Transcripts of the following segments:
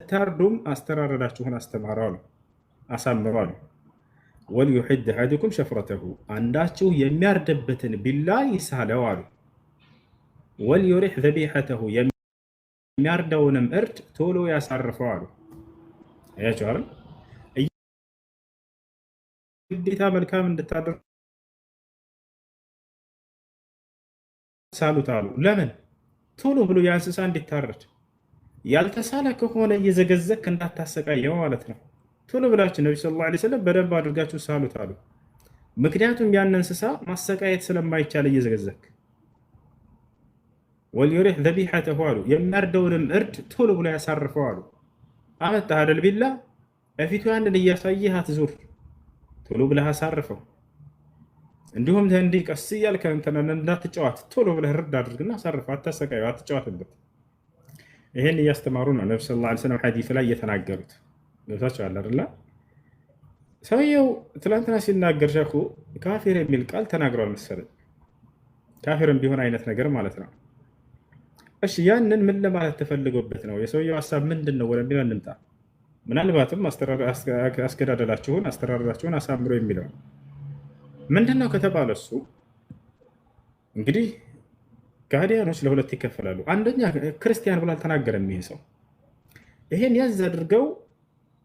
ስታርዱም አስተራረዳችሁን አስተማሩ አሳምሩ አሉ። ወልዩሕድ አሐዱኩም ሸፍረተሁ አንዳችሁ የሚያርድበትን ቢላ ይሳለው አሉ። ወልዩሪሕ ዘቢሐተሁ የሚያርደውንም እርድ ቶሎ ያሳርፈው አሉ። አያችሁ አይደል? ግዴታ መልካም እንድታደርጉ ሳሉት አሉ። ለምን? ቶሎ ብሎ የእንስሳ እንዲታረድ። ያልተሳለ ከሆነ እየዘገዘክ እንዳታሰቃየው ማለት ነው። ቶሎ ብላችሁ ነቢ ሰለላሁ ዐለይሂ ወሰለም በደንብ አድርጋችሁ ሳሉት አሉ። ምክንያቱም ያን እንስሳ ማሰቃየት ስለማይቻል እየዘገዘክ። ወልዩሪሕ ዘቢሐተሁ አሉ የሚያርደውንም እርድ ቶሎ ብሎ ያሳርፈው አሉ። አመጣህ አይደል ቢላ በፊቱ ያንን እያሳየህ አትዙር፣ ቶሎ ብለህ አሳርፈው። እንዲሁም እንዲህ ቀስ እያልክ እንዳትጫወት ቶሎ ብለህ ርድ አድርግና አሳርፈው፣ አታሰቃየው፣ አትጫወትበት። ይሄን እያስተማሩ ነው ነቢ ሰለላሁ ዐለይሂ ወሰለም ሐዲስ ላይ እየተናገሩት። ገብታችኋል አይደል? ሰውየው ትላንትና ሲናገር ሸኹ ካፊር የሚል ቃል ተናግሯል መሰለኝ። ካፊርም ቢሆን አይነት ነገር ማለት ነው። እሺ ያንን ምን ለማለት ተፈልጎበት ነው? የሰውየው ሀሳብ ምንድን ነው ወደሚለው እንምጣ። ምናልባትም አስተራረዳችሁን አሳምሮ የሚለው ምንድን ነው ከተባለ እሱ እንግዲህ ከሃዲያኖች ለሁለት ይከፈላሉ። አንደኛ ክርስቲያን ብሎ አልተናገረም ይሄ ሰው። ይሄን ያዝ አድርገው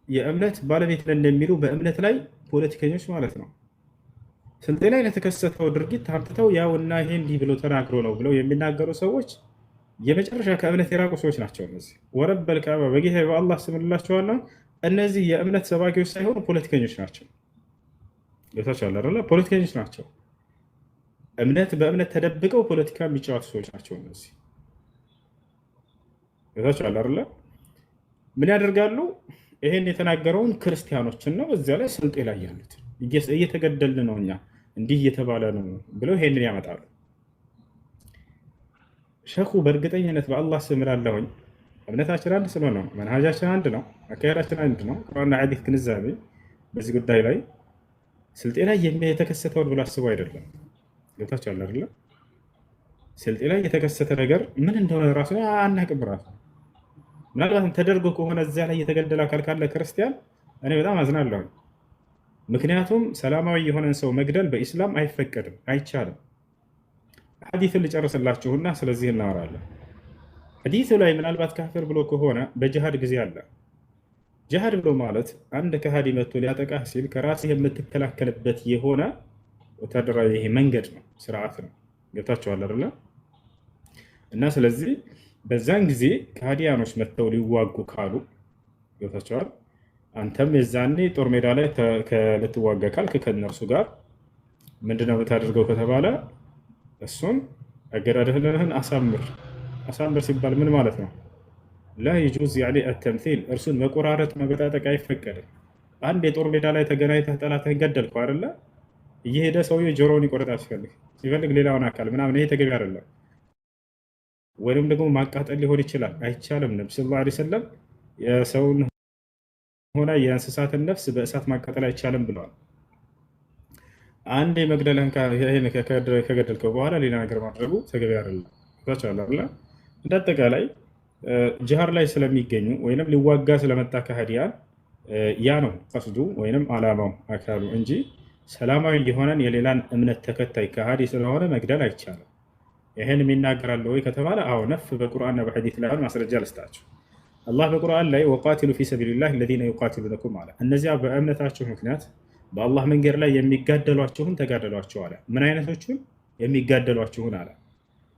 የእምነት ባለቤት ነን የሚሉ በእምነት ላይ ፖለቲከኞች ማለት ነው ስልጤ ላይ ለተከሰተው ድርጊት አምጥተው ያውና ይሄ እንዲህ ብሎ ተናግሮ ነው ብለው የሚናገሩ ሰዎች የመጨረሻ ከእምነት የራቁ ሰዎች ናቸው። እነዚህ ወረበል ከዕባ በጌታ በአላህ ስምልላቸዋለሁ። እነዚህ የእምነት ሰባኪዎች ሳይሆኑ ፖለቲከኞች ናቸው። ጌታቸዋል አይደለ? ፖለቲከኞች ናቸው። በእምነት ተደብቀው ፖለቲካ የሚጫወቱ ሰዎች ናቸው። እነዚህ ጌታቸዋል አይደለ? ምን ያደርጋሉ? ይሄን የተናገረውን ክርስቲያኖችን ነው እዚያ ላይ ስልጤ ላይ ያሉት እየተገደልን ነው እኛ እንዲህ እየተባለ ነው ብለው ይሄንን ያመጣሉ። ሸኹ በእርግጠኝነት በአላህ ስም እላለሁኝ እምነታችን አንድ ስለሆነ ነው፣ መንሃጃችን አንድ ነው፣ አካሄዳችን አንድ ነው። ቁርአንና ሐዲስ ግንዛቤ በዚህ ጉዳይ ላይ ስልጤ ላይ የተከሰተውን ብሎ አስበው አይደለም። ገብታችኋል አይደለም? ስልጤ ላይ የተከሰተ ነገር ምን እንደሆነ ራሱ አናውቅም። ራሱ ምናልባትም ተደርጎ ከሆነ እዚያ ላይ የተገደለ አካል ካለ ክርስቲያን እኔ በጣም አዝናለሁ። ምክንያቱም ሰላማዊ የሆነን ሰው መግደል በኢስላም አይፈቀድም፣ አይቻልም። ሐዲሱን ልጨርስላችሁና ስለዚህ እናወራለን። ሐዲሱ ላይ ምናልባት ካፍር ብሎ ከሆነ በጅሃድ ጊዜ አለ። ጅሃድ ብሎ ማለት አንድ ከሃዲ መጥቶ ሊያጠቃህ ሲል ከራስህ የምትከላከልበት የሆነ ወታደራዊ ይሄ መንገድ ነው፣ ስርዓት ነው። ገብታችኋል አይደለ? እና ስለዚህ በዛን ጊዜ ከሃዲያኖች መጥተው ሊዋጉ ካሉ ገብታችኋል። አንተም የዛኔ ጦር ሜዳ ላይ ልትዋጋ ካልክ ከእነርሱ ጋር ምንድነው የምታደርገው ከተባለ እሱን አገዳደልህን አሳምር። አሳምር ሲባል ምን ማለት ነው? ላ የጁዝ ያኔ አተምሲል፣ እርሱን መቆራረጥ መበጣጠቅ አይፈቀድም። አንድ የጦር ሜዳ ላይ ተገናኝተህ ጠላትህን ገደልከው አይደለ? እየሄደ ሰውዬው ጆሮውን ይቆርጣል ሲፈልግ ሌላውን አካል ምናምን፣ ይሄ ተገቢ አይደለም። ወይም ደግሞ ማቃጠል ሊሆን ይችላል፣ አይቻልም። ነብዩ ሰለላሁ ዐለይሂ ወሰለም የሰውን ሆነ የእንስሳትን ነፍስ በእሳት ማቃጠል አይቻልም ብለዋል። አንድ የመግደልህን ከገደልከው በኋላ ሌላ ነገር ማድረጉ ተገቢ አይደለም። እንደ አጠቃላይ ጅሃድ ላይ ስለሚገኙ ወይም ሊዋጋ ስለመጣ ከሃዲያን ያ ነው ቀስዱ ወይም አላማው አካሉ እንጂ ሰላማዊ የሆነን የሌላን እምነት ተከታይ ከሃዲ ስለሆነ መግደል አይቻልም። ይህን የሚናገራለ ወይ ከተባለ አዎ ነፍ በቁርአንና በሐዲስ ላይ ማስረጃ ልስጣችሁ። አላህ በቁርአን ላይ ወቃቲሉ ፊ ሰቢልላህ الذين يقاتلونكم አለ። እነዚያ በእምነታቸው ምክንያት በአላህ መንገድ ላይ የሚጋደሏችሁን ተጋደሏቸው አለ። ምን አይነቶቹን? የሚጋደሏችሁን አለ።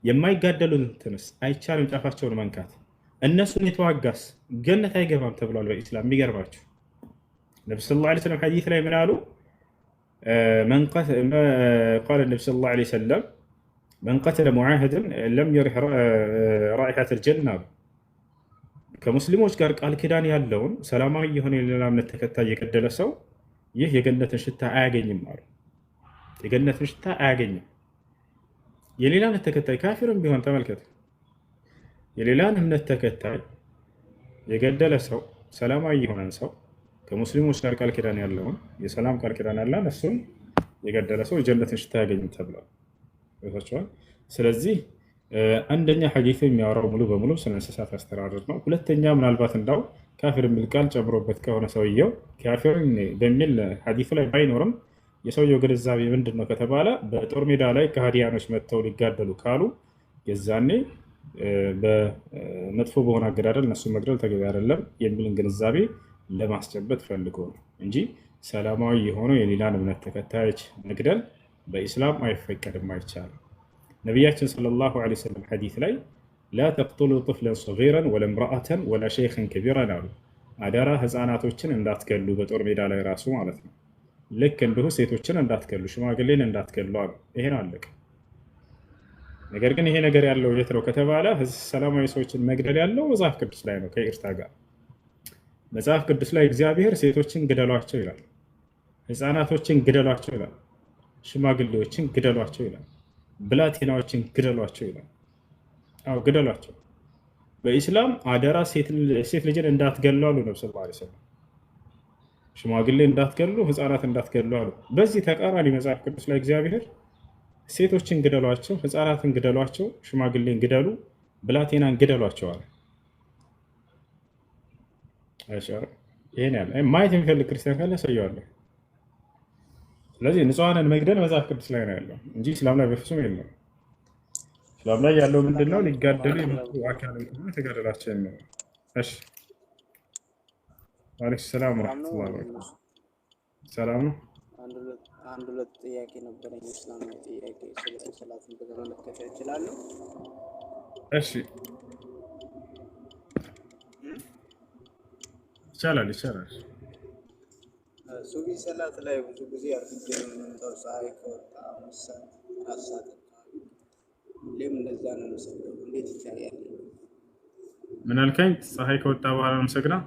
የማይጋደሉትንስ አይቻልም ጫፋቸውን መንካት። እነሱን የተዋጋስ ገነት አይገባም ተብሏል በኢስላም። የሚገርማችሁ ነብዩ ሰለላሁ ዐለይሂ ወሰለም ሐዲስ ላይ ምን አሉ? ቃለ ነብዩ ሰለላሁ ዐለይሂ ወሰለም መን ቀተለ ሙዓሂደን ለም የሪህ ራኢሐተል ጀና አሉ። ከሙስሊሞች ጋር ቃል ኪዳን ያለውን ሰላማዊ የሆነ የሌላ እምነት ተከታይ የገደለ ሰው ይህ የገነትን ሽታ አያገኝም አሉ። የገነትን ሽታ አያገኝም። የሌላ እምነት ተከታይ ካፊርም ቢሆን ተመልከት፣ የሌላን እምነት ተከታይ የገደለ ሰው ሰላማዊ የሆነን ሰው ከሙስሊሞች ጋር ቃል ኪዳን ያለውን የሰላም ቃል ኪዳን ያለን እሱን የገደለ ሰው የጀነትን ሽታ አያገኝም ተብሏል። ስለዚህ አንደኛ ሐዲሱ የሚያወራው ሙሉ በሙሉ ስለ እንስሳት አስተራረድ ነው። ሁለተኛ ምናልባት እንዳው ካፊር የሚል ቃል ጨምሮበት ከሆነ ሰውየው ካፊር በሚል ሐዲሱ ላይ ባይኖርም የሰውየው ግንዛቤ ምንድን ነው ከተባለ በጦር ሜዳ ላይ ከሃዲያኖች መጥተው ሊጋደሉ ካሉ የዛኔ በመጥፎ በሆነ አገዳደል እነሱ መግደል ተገቢ አይደለም የሚልን ግንዛቤ ለማስጨበጥ ፈልጎ ነው እንጂ ሰላማዊ የሆነው የሌላን እምነት ተከታዮች መግደል በኢስላም አይፈቀድም፣ አይቻልም። ነቢያችን ሰለላሁ ዐለይሂ ወሰለም ሐዲስ ላይ ላ ተቅቱሉ ጥፍለን ሰጊረን ወላ እምረአተን ወላ ሸይኸን ከቢረን አሉ። አደራ ህፃናቶችን እንዳትገሉ በጦር ሜዳ ላይ ራሱ ማለት ነው። ልክ እንዲሁ ሴቶችን እንዳትገሉ፣ ሽማግሌን እንዳትገሉ አሉ። ይሄን አለቀ። ነገር ግን ይሄ ነገር ያለው የት ነው ከተባለ ሰላማዊ ሰዎችን መግደል ያለው መጽሐፍ ቅዱስ ላይ ነው። ከይቅርታ ጋር መጽሐፍ ቅዱስ ላይ እግዚአብሔር ሴቶችን ግደሏቸው ይላል፣ ህፃናቶችን ግደሏቸው ይላል፣ ሽማግሌዎችን ግደሏቸው ይላል፣ ብላቴናዎችን ግደሏቸው ይላል። አዎ ግደሏቸው። በኢስላም አደራ ሴት ልጅን እንዳትገሉ አሉ ነብዩ ሰለላሁ ዐለይሂ ወሰለም። ሽማግሌ እንዳትገሉ፣ ህፃናት እንዳትገሉ አሉ። በዚህ ተቃራኒ መጽሐፍ ቅዱስ ላይ እግዚአብሔር ሴቶችን ግደሏቸው፣ ህፃናትን ግደሏቸው፣ ሽማግሌን ግደሉ፣ ብላቴናን ግደሏቸው አለ። ይሄን ያለ ማየት የሚፈልግ ክርስቲያን ካለ ያሳየዋለሁ። ስለዚህ ንጹሐንን መግደል መጽሐፍ ቅዱስ ላይ ነው ያለው እንጂ እስላም ላይ በፍጹም የለም። እስላም ላይ ያለው ምንድነው? ሊጋደሉ የመጡ አካል ከሆነ ተጋደላቸው የሚለው። እሺ ወአለይኩም ሰላም ወራህመቱላሂ ወበረካቱህ። ሰላም ነው። አንድ ሁለት ጥያቄ ነበረኝ። እስላማዊ ጥያቄ ስለ ሰላትን በተመለከተ ይችላል? እሺ ይቻላል። ሱቢ ሰላት ላይ ብዙ ጊዜ አርፍጄ ነው የምመጣው። ፀሐይ ከወጣ 4 ሰዓት አካባቢ ሁሌም እንደዛ ነው የምሰግደው። እንዴት ይቻላል? ምን አልከኝ? ፀሐይ ከወጣ በኋላ ነው የምሰግደው?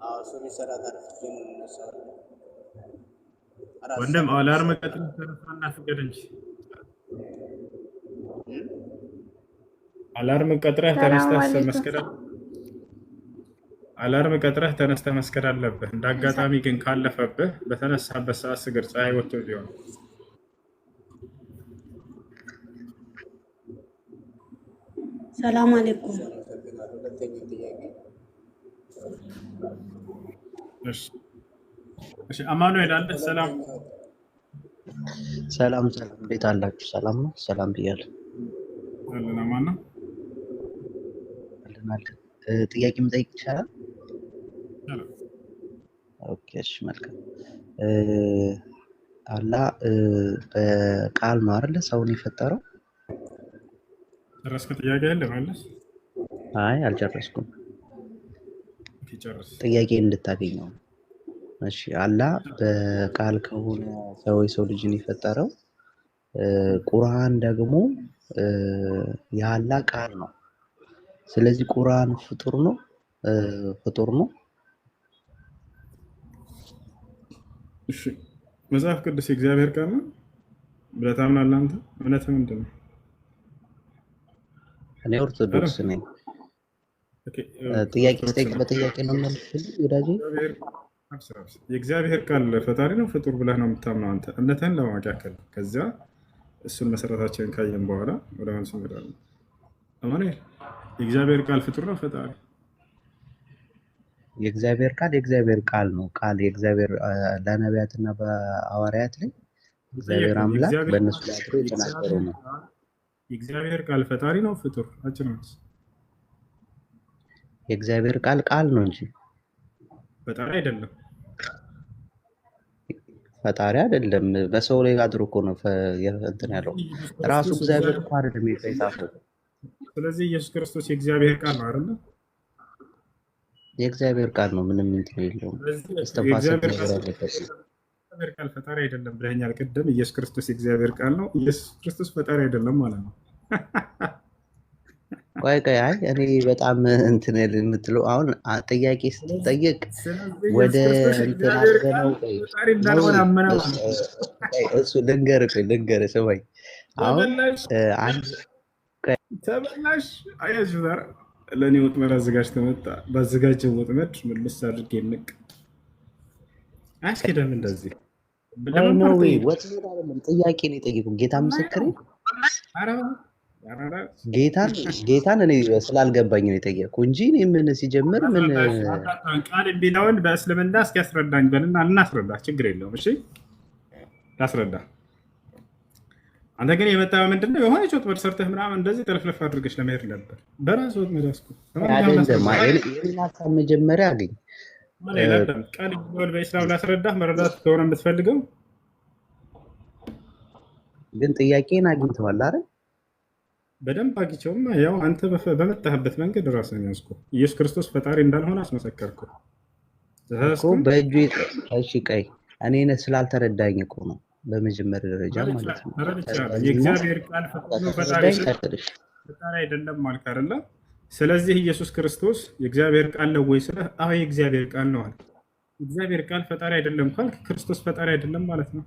አዎ ሱቢ ሰላት አርፍጄ ነው የምነሳው። ወንድም አላርም ቀጥረህ ተነሳና ስገድ እንጂ። አላርም ቀጥረህ ተነስተህ መስገድ አላርም ቀጥረህ ተነስተህ መስገድ አለብህ። እንደ አጋጣሚ ግን ካለፈብህ በተነሳበት ሰዓት ስገድ፣ ፀሐይ ወጥቶ ቢሆን። ሰላም አለይኩም። እሺ አማኑኤል አለ። ሰላም ሰላም። እንዴት አላችሁ? ሰላም ነው። ሰላም ብያለሁ። አለን። አማን ነው። አለን። ጥያቄ መጠየቅ ይቻላል? ኦኬ እሺ፣ መልካም። አላህ በቃል ነው አይደል ሰውን የፈጠረው? ጨረስክ? ጥያቄ ያለ ማለት? አይ አልጨረስኩም። ጨርስ። ጥያቄ እንድታገኘው። እሺ አላህ በቃል ከሆነ ሰው ልጅን የፈጠረው፣ ቁርአን ደግሞ የአላህ ቃል ነው። ስለዚህ ቁርአን ፍጡር ነው? እሺ መጽሐፍ ቅዱስ የእግዚአብሔር ቃል ነው ብለህ ታምናለህ አንተ? እምነትህ ምንድን ነው? እኔ ኦርቶዶክስ ነኝ። ጥያቄ ስጠይቅ በጥያቄ ነው የምልህ ወዳጄ። የእግዚአብሔር ቃል ፈጣሪ ነው ፍጡር ብለህ ነው የምታምነው አንተ? እምነትህን ለማወቅ ያክል ከዚያ እሱን መሰረታችንን ካየን በኋላ ወደ መልሱ እንሄዳለን። አማኑኤል የእግዚአብሔር ቃል ፍጡር ነው ፈጣሪ? የእግዚአብሔር ቃል ነው። ቃል የእግዚአብሔር ለነቢያትና በሐዋርያት ላይ እግዚአብሔር አምላክ በእነሱ ላይ አድሮ የተናገረው ነው። የእግዚአብሔር ቃል ፈጣሪ ነው ፍጡር? የእግዚአብሔር ቃል ነው እንጂ ፈጣሪ አይደለም። ፈጣሪ አይደለም። በሰው ላይ አድሮ እኮ ነው እንትን ያለው ራሱ እግዚአብሔር እኮ አይደለም የጻፈው። ስለዚህ ኢየሱስ ክርስቶስ የእግዚአብሔር ቃል ነው አይደል? የእግዚአብሔር ቃል ነው። ምንም እንትን የለውም። እስተፋሰት ነገር ያለበት የእግዚአብሔር ቃል ፈጣሪ አይደለም ብለኸኛል ቅድም። ኢየሱስ ክርስቶስ የእግዚአብሔር ቃል ነው። ኢየሱስ ክርስቶስ ፈጣሪ አይደለም ማለት ነው። ቆይ አይ እኔ በጣም እንትን የምትለው አሁን ጥያቄ ስትጠይቅ ወደ እንትን አድርገነው እሱ ልንገርህ ስማኝ። አሁን አንድ ተበላሽ አያችሁ ዛሬ ለእኔ ወጥመድ አዘጋጅተህ መጣ። ባዘጋጀው ወጥመድ መልስ አድርጌ ንቅ አያስኬድም። እንደዚህ ወጥመድ አይደለም ጥያቄ ነው የጠየቁት። ጌታ ምስክሬ ጌታን እኔ ስላልገባኝ ነው የጠየቅኩ እንጂ እኔ ምን ሲጀምር ምን ቃል የሚለውን በእስልምና እስኪያስረዳኝ በልና እናስረዳ፣ ችግር የለውም። እሺ ላስረዳ። አንተ ግን የመጣው ምንድነው? የሆነ ወጥመድ ሰርተህ ምናምን እንደዚህ ጥልፍልፍ አድርገሽ ለመሄድ ነበር። በራስ ወጥመድ ያስኩ የኔን ሀሳብ መጀመሪያ አገኝ። ቃል የሚለውን በኢስላም ላስረዳህ መረዳት ከሆነ የምትፈልገው ግን ጥያቄን አግኝተዋል አይደል? በደንብ አግኝቼውማ ያው አንተ በመጣህበት መንገድ ራስህን ያዝኩ። ኢየሱስ ክርስቶስ ፈጣሪ እንዳልሆነ አስመሰከርኩ እኮ በእጁ። እሺ ቀይ እኔን ስላልተረዳኝ እኮ ነው በመጀመሪያ ደረጃ ማለት ነው። የእግዚአብሔር ቃል ፈጣሪ አይደለም ማለት አይደለ? ስለዚህ ኢየሱስ ክርስቶስ የእግዚአብሔር ቃል ነው ወይ ስለ አዎ የእግዚአብሔር ቃል ነው አለ። የእግዚአብሔር ቃል ፈጣሪ አይደለም ካልክ ክርስቶስ ፈጣሪ አይደለም ማለት ነው።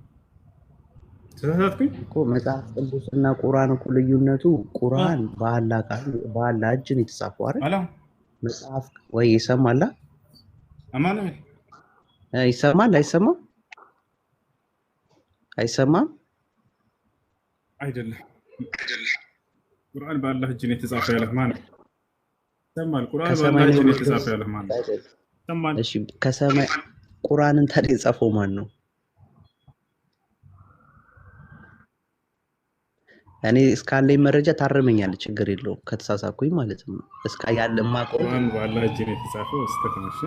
ተሳሳትኩኝ እኮ። መጽሐፍ ቅዱስና ቁርአን እኮ ልዩነቱ ቁርአን በአላህ እጅ ነው የተጻፈው አይደል? መጽሐፍ ወይ ይሰማል? አማን ይሰማል? አይሰማም? አይሰማም? አይደለም። ቁርአን በአላህ እጅ ነው የተጻፈው ያለህ ማን ነው? ይሰማል? ቁርአን በአላህ እጅ ነው የተጻፈው ያለህ ማን ነው? ይሰማል? እሺ ከሰማይ ቁርአንን ታዲያ የጻፈው ማን ነው? እኔ እስካለኝ መረጃ ታርመኛለህ፣ ችግር የለውም ከተሳሳኩኝ ማለት ነው። እስካ ያለ ማቆም ቁርአን በአላህ እጅ ነው የተጻፈው እስተተነሽ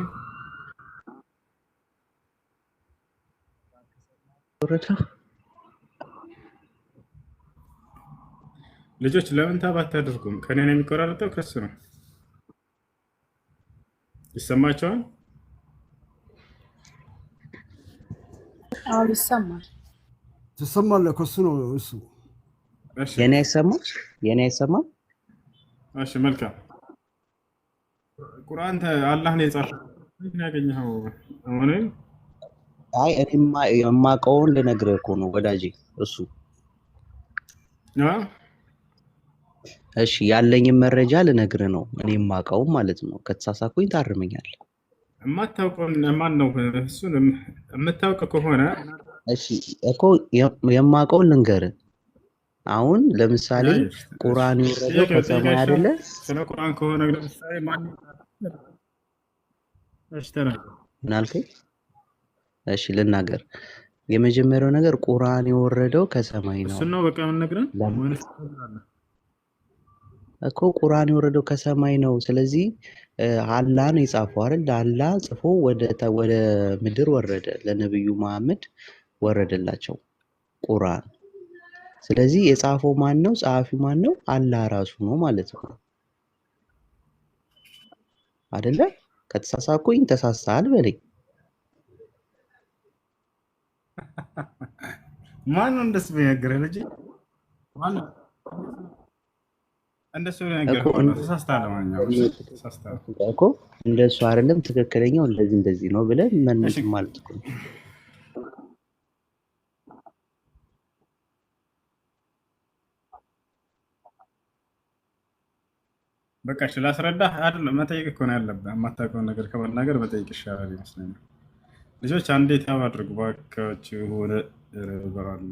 ልጆች ለምን ታባት አድርጉም? ከኔ ነው የሚቆራረጠው ከሱ ነው። ይሰማቸዋል? አዎ ይሰማል። ትሰማለህ? ከሱ ነው እሱ። የኔ አይሰማም? የኔ አይሰማም? እሺ መልካም። ቁርአን አላህ ነው የጻፈው። ምን ያገኘኸው? አይ እኔማ የማውቀውን ልነግርህ እኮ ነው ወዳጄ። እሱ እሺ ያለኝን መረጃ ልነግርህ ነው እኔ የማውቀው ማለት ነው። ከተሳሳኩኝ ታርመኛለህ። የማታውቀውን ማን ነው? እሱን የምታውቅ ከሆነ እሺ እኮ የማውቀውን ልንገርህ። አሁን ለምሳሌ ቁርአን የወረደው ከሰማይ አይደለ? ስለ ቁርአን ከሆነ ለምሳሌ ማን ምን አልከኝ? እሺ ልናገር። የመጀመሪያው ነገር ቁርአን የወረደው ከሰማይ ነው። እሱ ነው በቃ ምን ነግረን እኮ ቁርአን የወረደው ከሰማይ ነው። ስለዚህ አላህ ነው የጻፈው አይደል? አላህ ጽፎ ወደ ምድር ወረደ፣ ለነብዩ መሐመድ ወረደላቸው ቁርአን። ስለዚህ የጻፈው ማን ነው? ጸሐፊው ማን ነው? አላህ ራሱ ነው ማለት ነው አይደለ? ከተሳሳኩኝ ተሳስተሃል በለኝ። ማን ነው እንደሱ የሚነግርህ ልጅ? ማን ነው እንደሱ የሚነግርህ? ተሳስተሃል እኮ እንደሱ አይደለም ትክክለኛው እንደዚህ ነው ብለህ ምን ማለት ነው? በቃ እሺ ላስረዳህ። አይደለም መጠየቅ እኮ ነው ያለብህ። የማታውቀውን ነገር ከመናገር መጠየቅ ይሻላል ይመስለኛል። ልጆች አንዴ ታብ አድርጉ እባካችሁ። ወደ ረበራለ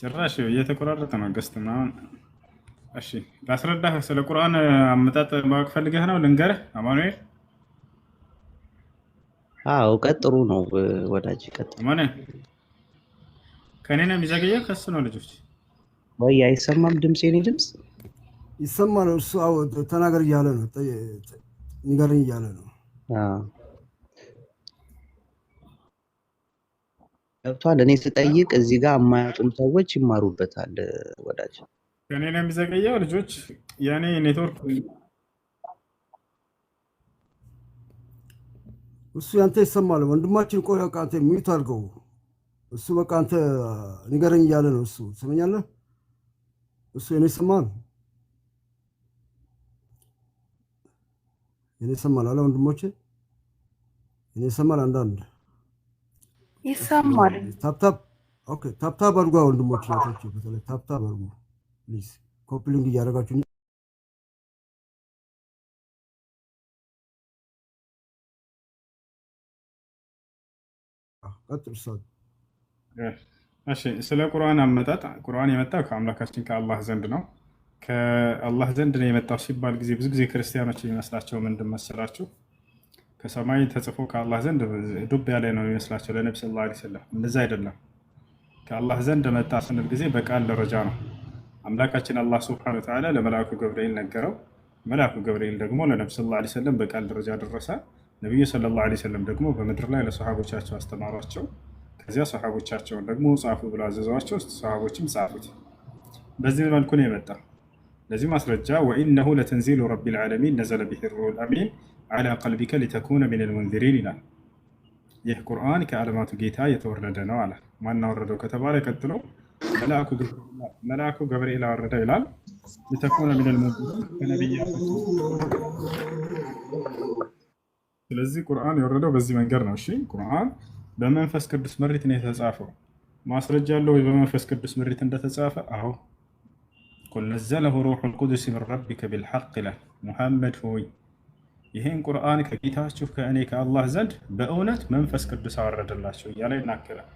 ጭራሽ እየተቆራረጠ ነው ገስት ምናምን። እሺ ላስረዳህ። ስለ ቁርአን አመጣጥ ማወቅ ፈልገህ ነው? ልንገርህ አማኑኤል። እውቀት ጥሩ ነው ወዳጅ፣ ቀጥል። አማኑኤል ከኔ ነው የሚዘገየው ከሱ ነው? ልጆች ወይ አይሰማም ድምፅ? የኔ ድምፅ ይሰማል? እሱ ተናገር እያለ ነው፣ ንገረኝ እያለ ነው። ገብቷል። እኔ ስጠይቅ እዚህ ጋር የማያጡም ሰዎች ይማሩበታል ወዳጅ። ከኔ ነው የሚዘገየው ልጆች። ያኔ ኔትወርክ እሱ ያንተ ይሰማል ወንድማችን። ቆይ በቃ አንተ ሚዩት አድርገው። እሱ በቃ አንተ ንገረኝ እያለ ነው። እሱ ትሰማኛለህ? እሱ የኔ ይሰማል፣ የኔ ይሰማል አለ ወንድሞቼ፣ የኔ ይሰማል። አንዳንድ ይሰማል። ታፕታፕ ኦኬ፣ ታፕታፕ አድርጓ ወንድሞቼ፣ ናቶች በተለይ ታፕታፕ አድርጉ ፕሊዝ። ኮፕሊንግ እያደረጋችሁ ቀጥል። እሺ ስለ ቁርአን አመጣጥ። ቁርአን የመጣው ከአምላካችን ከአላህ ዘንድ ነው። ከአላህ ዘንድ ነው የመጣው ሲባል ጊዜ ብዙ ጊዜ ክርስቲያኖች የሚመስላቸው ምንድን መሰላችሁ? ከሰማይ ተጽፎ ከአላህ ዘንድ ዱብ ያለ ነው የሚመስላቸው ለነቢ ስ ላ ሰለም። እንደዛ አይደለም። ከአላህ ዘንድ መጣ ስንል ጊዜ በቃል ደረጃ ነው። አምላካችን አላህ ስብሐነ ወተዓላ ለመልአኩ ገብርኤል ነገረው። መልአኩ ገብርኤል ደግሞ ለነቢ ስ ላ ሰለም በቃል ደረጃ ደረሰ። ነቢዩ ሰለላሁ ዐለይሂ ወሰለም ደግሞ በምድር ላይ ለሰሃቦቻቸው አስተማሯቸው። ከዚያ ሰሃቦቻቸውን ደግሞ ጻፉ ብለው አዘዟቸው። ሰሃቦችም ጻፉት። በዚህ መልኩ ነው የመጣ። ለዚህ ማስረጃ ወኢነሁ ለተንዚሉ ረቢል ዓለሚን ነዘለ ቢሂ ሩሑል አሚን ዐላ ቀልቢከ ሊተኩነ ሚነል ሙንዚሪን ይላል። ይህ ቁርአን ከዓለማቱ ጌታ የተወረደ ነው አለ። ማን አወረደው ከተባለ ቀጥሎ መልአኩ ገብርኤል አወረደው ይላል። ሊተኩነ ሚነል ሙንዚሪን ከነቢያቶች። ስለዚህ ቁርአን የወረደው በዚህ መንገድ ነው። እሺ ቁርአን በመንፈስ ቅዱስ ምሪት ነው የተጻፈው። ማስረጃ አለው ወይ በመንፈስ ቅዱስ ምሪት እንደተጻፈ? አዎ ቁል ነዘለሁ ሩሑል ቁዱስ ሚን ረቢከ ቢልሐቅ ይላል። ሙሐመድ ሆይ ይህን ቁርአን ከጌታችሁ ከእኔ ከአላህ ዘንድ በእውነት መንፈስ ቅዱስ አወረደላቸው እያለ ይናገራል።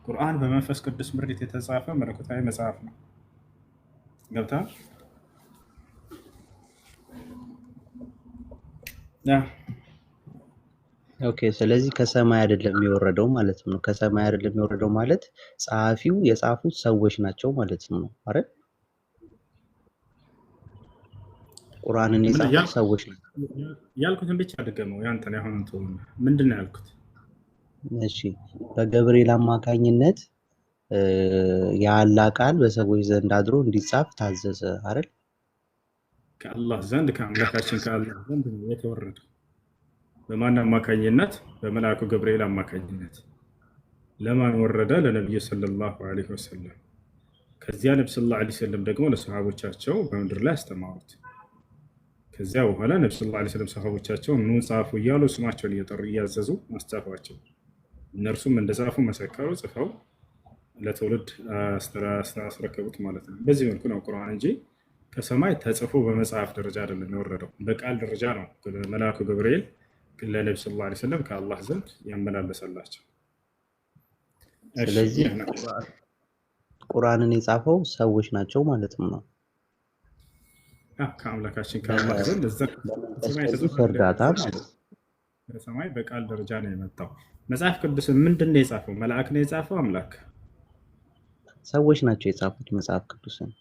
ቁርአን በመንፈስ ቅዱስ ምሪት የተጻፈ መለኮታዊ መጽሐፍ ነው። ገብታ ኦኬ። ስለዚህ ከሰማይ አይደለም የወረደው ማለት ነው። ከሰማይ አይደለም የወረደው ማለት ጸሐፊው የጻፉት ሰዎች ናቸው ማለት ነው አይደል? ቁርአንን የጻፉት ሰዎች ናቸው ያልኩትን ብቻ አድገመው። ያንተን ያሁን ምንድን ነው ያልኩት? እሺ በገብርኤል አማካኝነት የአላህ ቃል በሰዎች ዘንድ አድሮ እንዲጻፍ ታዘዘ አይደል? ከአላህ ዘንድ ከአምላካችን ከአላህ ዘንድ ነው የተወረደው። በማን አማካኝነት? በመልአኩ ገብርኤል አማካኝነት። ለማን ወረደ? ለነቢዩ ሰለላሁ ዐለይሂ ወሰለም። ከዚያ ነቢ ሰለላሁ ዐለይሂ ወሰለም ደግሞ ለሰሃቦቻቸው በምድር ላይ አስተማሩት። ከዚያ በኋላ ነቢ ሰለላሁ ዐለይሂ ወሰለም ሰሃቦቻቸው ኑ ጻፉ እያሉ ስማቸውን እየጠሩ እያዘዙ አስጻፏቸው። እነርሱም እንደጻፉ መሰከሩ፣ ጽፈው ለትውልድ አስረከቡት ማለት ነው። በዚህ መልኩ ነው ቁርአን እንጂ ከሰማይ ተጽፎ በመጽሐፍ ደረጃ አይደለም የወረደው። በቃል ደረጃ ነው መልአኩ ገብርኤል ለነቢ ሰለላሁ ዐለይሂ ወሰለም ከአላህ ዘንድ ያመላለሰላቸው። ስለዚህ ቁርአንን የጻፈው ሰዎች ናቸው ማለት ነው። ከአምላካችን ከአላህ ዘንድ እርዳታ ከሰማይ በቃል ደረጃ ነው የመጣው። መጽሐፍ ቅዱስን ምንድን ነው የጻፈው? መልአክ ነው የጻፈው? አምላክ? ሰዎች ናቸው የጻፉት መጽሐፍ ቅዱስን።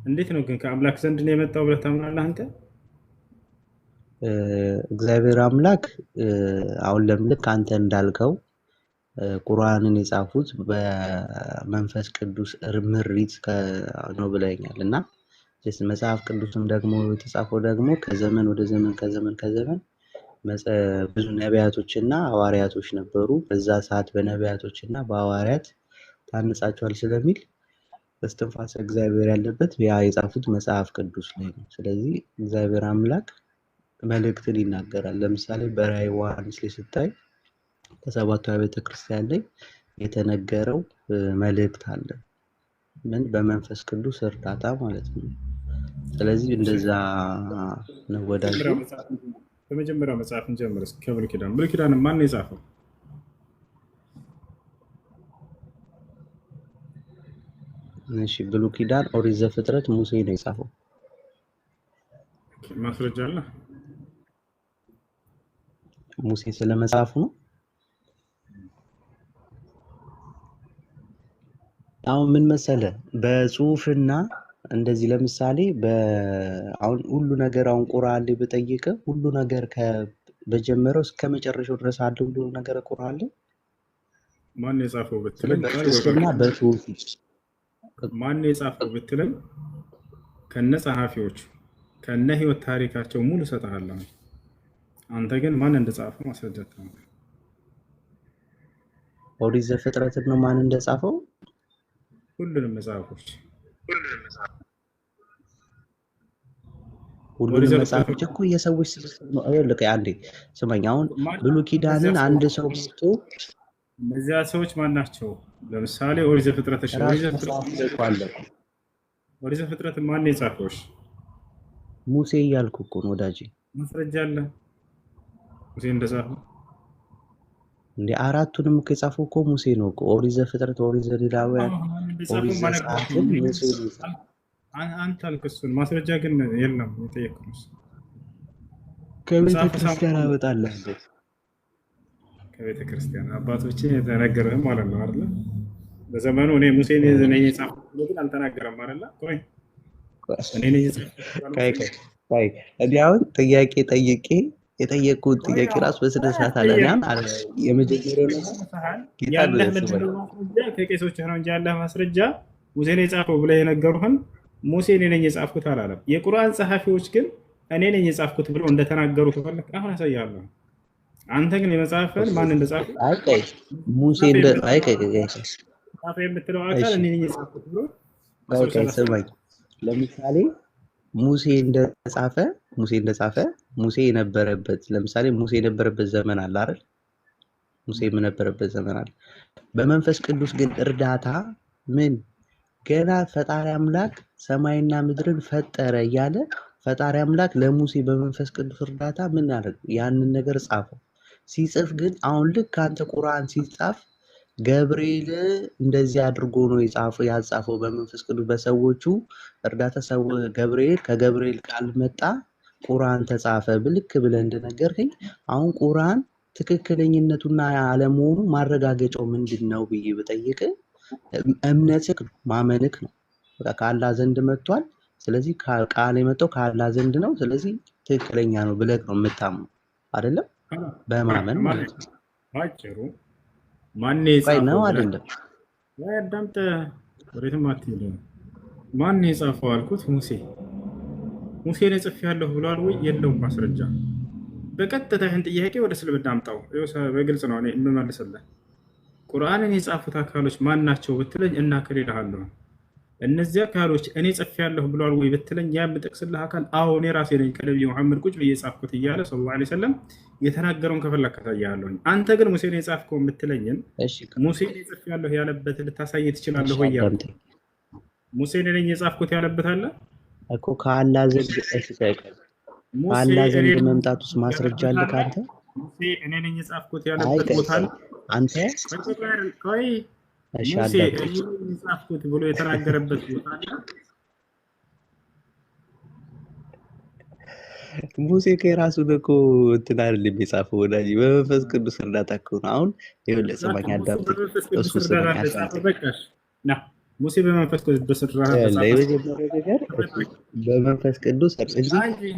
እንዴት ነው ግን ከአምላክ ዘንድ ነው የመጣው ብለህ ታምናለህ አንተ? እግዚአብሔር አምላክ አሁን ለምልክ አንተ እንዳልከው ቁርአንን የጻፉት በመንፈስ ቅዱስ ምሪት ነው ብለኛል እና መጽሐፍ ቅዱስም ደግሞ የተጻፈው ደግሞ ከዘመን ወደ ዘመን ከዘመን ብዙ ነቢያቶችና ሐዋርያቶች ነበሩ። በዛ ሰዓት በነቢያቶችና በሐዋርያት ታንጻቸዋል ስለሚል እስትንፋሰ እግዚአብሔር ያለበት ያ የጻፉት መጽሐፍ ቅዱስ ላይ ነው። ስለዚህ እግዚአብሔር አምላክ መልእክትን ይናገራል። ለምሳሌ በራዕየ ዮሐንስ ላይ ስታይ ከሰባቱ አብያተ ክርስቲያን ላይ የተነገረው መልእክት አለ። ምን? በመንፈስ ቅዱስ እርዳታ ማለት ነው። ስለዚህ እንደዛ ነው ወዳጅ። ከመጀመሪያው መጽሐፍ እንጀምር እስኪ ከብሉይ ኪዳን። ብሉይ ኪዳን ማን ነው የጻፈው? እሺ ብሉይ ኪዳን ኦሪት ዘፍጥረት ሙሴ ነው የጻፈው። ማስረጃ አለ? ሙሴ ስለመጻፉ ነው። አሁን ምን መሰለ በጽሁፍና እንደዚህ ለምሳሌ አሁን ሁሉ ነገር አሁን ቁርአን ላይ በጠየቀ ሁሉ ነገር በጀመረው እስከ መጨረሻው ድረስ አለ ሁሉ ነገር ቁርአን ላይ። ማን የጻፈው ብትለኝ በጽሁፍና በጽሁፍ ማን የጻፈው ብትለኝ ከነ ጸሐፊዎቹ ከነ ህይወት ታሪካቸው ሙሉ ሰጣለሁ። አንተ ግን ማን እንደጻፈው ማስረጃት ነው። ኦሪት ዘፍጥረትን ነው ማን እንደጻፈው? ሁሉንም መጽሐፎች ሁሉንም መጽሐፎች እኮ የሰዎች ስብስብ ነው። አይደል? አንዴ ስማኝ። አሁን ብሉይ ኪዳንን አንድ ሰው መጥቶ እነዚያ ሰዎች ማን ናቸው? ለምሳሌ ኦሪት ዘፍጥረት ኦሪት ዘፍጥረት ማን የጻፈው? ሙሴ እያልኩ እኮ ነው ወዳጄ። ማስረጃ አለ ሙሴ እንደጻፈው? እንደ አራቱንም እኮ የጻፈው እኮ ሙሴ ነው እኮ። ኦሪት ዘፍጥረት፣ ኦሪት ዘሌዋውያን፣ ኦሪት ዘጸአት ሙሴ ነው። አንተ አልክ እሱን። ማስረጃ ግን የለም የጠየቅኩት እሱ ከቤተ መጽሐፈ ክርስቲያን ሳሙኤል አወጣለሁ። ከቤተ ክርስቲያን አባቶች የተነገረህ ማለት ነው አይደል? በዘመኑ እኔ ሙሴን ነኝ የጻፍኩት ብሎ ግን አልተናገረም አይደል? ቆይ እኔ ነኝ የጻፍኩት ቆይ ቆይ እኔ አሁን ጥያቄ ጠይቄ የጠየቁት ጥያቄ ራሱ በስነ ስርዓት አለና የመጀመሪያው ነው ጌታ ያለህ ነው ምንድን ነው ማስረጃ? ከቄሶች ነው እንጂ ያለህ ማስረጃ ሙሴን የጻፈው ብለህ የነገሩህን ሙሴ እኔ ነኝ የጻፍኩት አላለም። የቁርአን ጸሐፊዎች ግን እኔ ነኝ የጻፍኩት ብለው እንደተናገሩ ተፈልክ አሁን ያሳያለሁ። አንተ ግን የመጽሐፍን ማን እንደጻፈ አይ ሙሴ እንደ አይ ጻፈ የምትለው አካል እኔ ነኝ የጻፍኩት ብሎ ስማኝ፣ ለምሳሌ ሙሴ እንደጻፈ ሙሴ የነበረበት ለምሳሌ ሙሴ የነበረበት ዘመን አለ አይደል? ሙሴ የነበረበት ዘመን አለ። በመንፈስ ቅዱስ ግን እርዳታ ምን ገና ፈጣሪ አምላክ ሰማይና ምድርን ፈጠረ እያለ ፈጣሪ አምላክ ለሙሴ በመንፈስ ቅዱስ እርዳታ ምን ያደርግ ያንን ነገር ጻፈው። ሲጽፍ ግን አሁን ልክ አንተ ቁርአን ሲጻፍ ገብርኤል እንደዚህ አድርጎ ነው ያጻፈው በመንፈስ ቅዱስ በሰዎቹ እርዳታ ሰው ገብርኤል ከገብርኤል ቃል መጣ ቁርአን ተጻፈ ብልክ ብለህ እንደነገርከኝ አሁን ቁርአን ትክክለኝነቱና አለመሆኑ ማረጋገጫው ምንድነው ብዬ ብጠይቅ እምነትህ ማመንክ ነው። በቃ ከአላህ ዘንድ መጥቷል። ስለዚህ ቃል የመጣው ከአላህ ዘንድ ነው። ስለዚህ ትክክለኛ ነው ብለህ ነው የምታምነው አይደለም? በማመን ማለት ነው። ባጭሩ ማን የጻፈው ነው አይደለም? ወይ አዳምጥ፣ ወዴትም አትሄድም። ማን የጻፈው አልኩት። ሙሴ ነው ጽፌያለሁ ብሏል ወይ? የለውም ማስረጃ። በቀጥታ ይህን ጥያቄ ወደ እስልምና አምጣው። በግልጽ ነው እኔ የምመልስልህ። ቁርአንን የጻፉት አካሎች ማን ናቸው ብትለኝ እና ከሌላሃለሁ እነዚህ አካሎች እኔ ጽፌያለሁ ብሏል ወይ ብትለኝ ያ የምጠቅስልህ አካል አዎ እኔ ራሴ ነኝ ከነብዩ መሐመድ ቁጭ ብዬ የጻፍኩት እያለ ሰለላሁ ዐለይሂ ወሰለም የተናገረውን ከፈለክ ታሳያለሁኝ። አንተ ግን ሙሴ ነው የጻፍከው የምትለኝን ሙሴ ነው ጽፌያለሁ ያለበት ልታሳይ ትችላለህ ወይ? ሙሴ ነኝ የጻፍኩት ያለበት አለ እኮ ከአላህ ዘንድ ከአላህ ዘንድ መምጣቱስ ማስረጃ አለ ካንተ? ሙሴ እኔ ነኝ የጻፍኩት ያለበት ቦታ አለ አንተ? ቆይ ሙሴ እኔ የጻፍኩት ብሎ የተናገረበት ቦታ አለ? ሙሴ ከራሱ እኮ እንትን አይደለም የጻፈው ወዳጅ በመንፈስ ቅዱስ እርዳታ እኮ ነው። አሁን ይኸውልህ ስማኝ አዳምጥ። እሱ ስማኝ አዳምጥ። ሙሴ በመንፈስ ቅዱስ እርዳታ በመንፈስ ቅዱስ እንጂ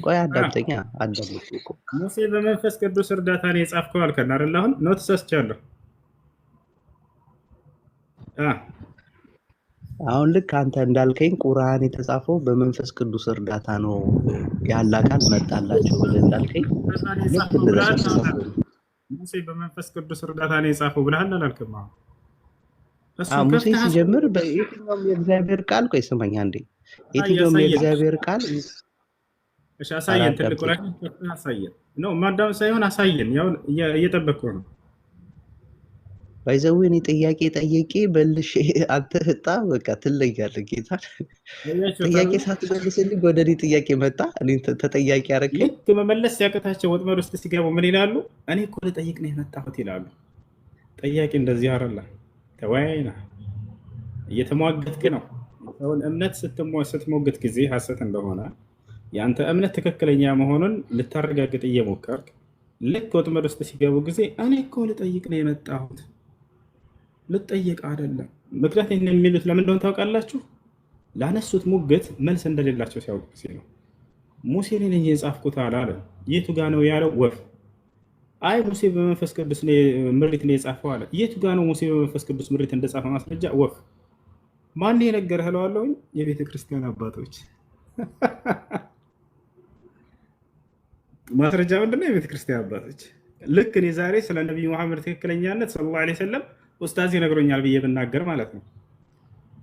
ቆይ አዳምጠኛ አዳምጥ እኮ ሙሴ በመንፈስ ቅዱስ እርዳታ ነው የጻፍከው አልከን አይደል? አሁን ነው ተሳስቻለሁ። አሁን ልክ አንተ እንዳልከኝ ቁርአን የተጻፈው በመንፈስ ቅዱስ እርዳታ ነው ያለ አካል መጣላቸው ብለህ እንዳልከኝ ሙሴ በመንፈስ ቅዱስ እርዳታ ነው የጻፈው ብለሃል አላልክም? ሙሴ ሲጀምር በየትኛውም የእግዚአብሔር ቃል ቆይ ስማኝ አንዴ፣ የትኛውም የእግዚአብሔር ቃል እሺ፣ አሳየን። ትልቁ ላይ አሳየን ነው ማዳም ሳይሆን አሳየን። ያው እየጠበቅኩ ነው። ባይዘው እኔ ጥያቄ ጠየቄ በልሽ አንተ ህጣ በቃ ትለያለህ። ጌታ ጥያቄ ሳትመልስልኝ ወደ እኔ ጥያቄ መጣ። እኔ ተጠያቂ አደረገኝ። ልክ መመለስ ሲያቅታቸው ወጥመድ ውስጥ ሲገቡ ምን ይላሉ? እኔ እኮ ልጠይቅ ነው የመጣሁት ይላሉ። ጥያቄ እንደዚህ አይደለ። ተወያይና እየተሟገትክ ነው። ሰውን እምነት ስትሞግት ጊዜ ሐሰት እንደሆነ የአንተ እምነት ትክክለኛ መሆኑን ልታረጋግጥ እየሞከርክ ልክ ወጥመድ ውስጥ ሲገቡ ጊዜ እኔ እኮ ልጠይቅ ነው የመጣሁት ልጠይቅ አይደለም። ምክንያት የሚሉት ለምን እንደሆነ ታውቃላችሁ? ላነሱት ሙግት መልስ እንደሌላቸው ሲያውቁ ጊዜ ነው። ሙሴ ነኝ የጻፍኩት አላለ። የቱ ጋ ነው ያለው? ወፍ አይ ሙሴ በመንፈስ ቅዱስ ምሪት ነው የጻፈው አለ። የቱ ጋ ነው ሙሴ በመንፈስ ቅዱስ ምሪት እንደጻፈ ማስረጃ? ወፍ ማን የነገረህ እለዋለሁኝ? የቤተ ክርስቲያን አባቶች። ማስረጃ ምንድነው? የቤተ ክርስቲያን አባቶች። ልክ እኔ ዛሬ ስለ ነብዩ መሐመድ ትክክለኛነት ሰለላሁ ዐለይሂ ወሰለም ኡስታዝ ይነግሮኛል ብዬ ብናገር ማለት ነው።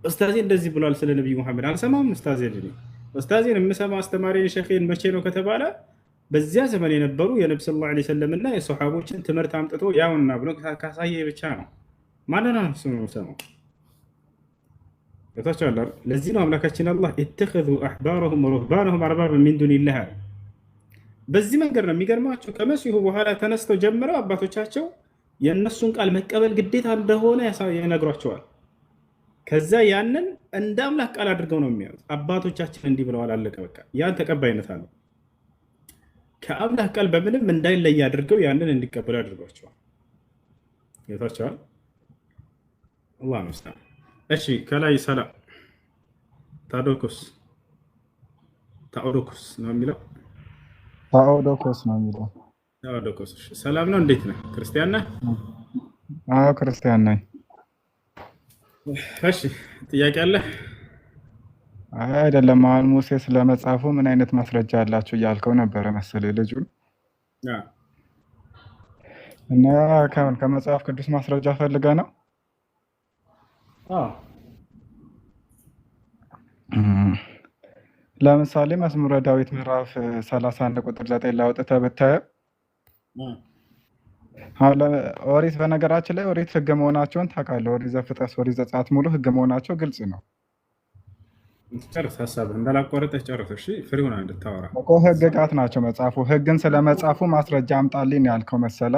ኡስታዝ እንደዚህ ብሏል ስለ ነብዩ መሐመድ አልሰማም። ኡስታዝን የምሰማ አስተማሪን ሸኺን መቼ ነው ከተባለ በዚያ ዘመን የነበሩ የነብዩ ሰለላሁ ዐለይሂ ወሰለም እና የሱሐቦችን ትምህርት አምጥቶ ያውና ብሎ ካሳየ ብቻ ነው። ማንና ነው እሱ የምሰማው? ታቻለ። ለዚህ ነው አምላካችን አላህ ኢተኸዙ አሕባረሁም ወሩህባነሁም አርባበን ሚን ዱኒላህ። በዚህ መንገድ ነው የሚገርማቸው። ከመሲሁ በኋላ ተነስተው ጀምረው አባቶቻቸው የእነሱን ቃል መቀበል ግዴታ እንደሆነ ይነግሯቸዋል። ከዛ ያንን እንደ አምላክ ቃል አድርገው ነው የሚያዩት። አባቶቻችን እንዲህ ብለዋል፣ አለቀ በቃ። ያን ተቀባይነት አለው። ከአምላክ ቃል በምንም እንዳይለይ አድርገው ያንን እንዲቀበሉ ያደርጓቸዋል። ጌታቸዋል አላህ ነው። እሺ ከላይ ሰላም ታኦዶኮስ ነው የሚለው። ታኦዶኮስ ነው የሚለው። ታኦዶኮስ ሰላም ነው። እንዴት ነህ? ክርስቲያን ነህ? አዎ ክርስቲያን ነኝ። እሺ ጥያቄ አለ? አይደለም። አሁን ሙሴ ስለመጻፉ ምን አይነት ማስረጃ አላችሁ እያልከው ነበረ መሰለኝ ልጁን። እና ከመጽሐፍ ቅዱስ ማስረጃ ፈልገ ነው? ለምሳሌ መዝሙረ ዳዊት ምዕራፍ 31 ቁጥር 9 ላይ አውጥተህ ብታየው ኦሪት፣ በነገራችን ላይ ኦሪት ህግ መሆናቸውን ታውቃለህ። ኦሪት ዘፍጥረት፣ ኦሪት ዘጸአት ሙሉ ህግ መሆናቸው ግልጽ ነው። ጨርስ፣ ሀሳብህን እንዳላቋረጠህ ጨርስ። እሺ ፍሬውን እንድታወራ እኮ ህግጋት ናቸው መጽሐፉ። ህግን ስለመጻፉ ማስረጃ አምጣልኝ ያልከው መሰለ።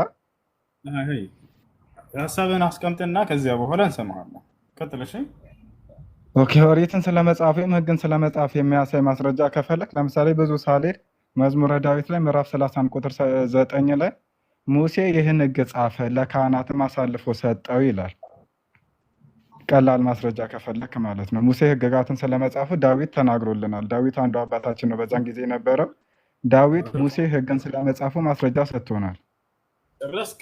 ሀሳብህን አስቀምጥና ከዚያ በኋላ እንሰማሃለን። ቀጥል። እሺ ኦኬ። ኦሪትን ስለመጻፍ ወይም ህግን ስለመጻፍ የሚያሳይ ማስረጃ ከፈለክ ለምሳሌ ብዙ ሳልሄድ መዝሙረ ዳዊት ላይ ምዕራፍ 31 ቁጥር 9 ላይ ሙሴ ይህን ህግ ጻፈ ለካህናትም አሳልፎ ሰጠው ይላል። ቀላል ማስረጃ ከፈለክ ማለት ነው። ሙሴ ህግጋትን ስለመጻፉ ዳዊት ተናግሮልናል። ዳዊት አንዱ አባታችን ነው በዛን ጊዜ የነበረው። ዳዊት ሙሴ ህግን ስለመጻፉ ማስረጃ ሰጥቶናል። ጨረስክ?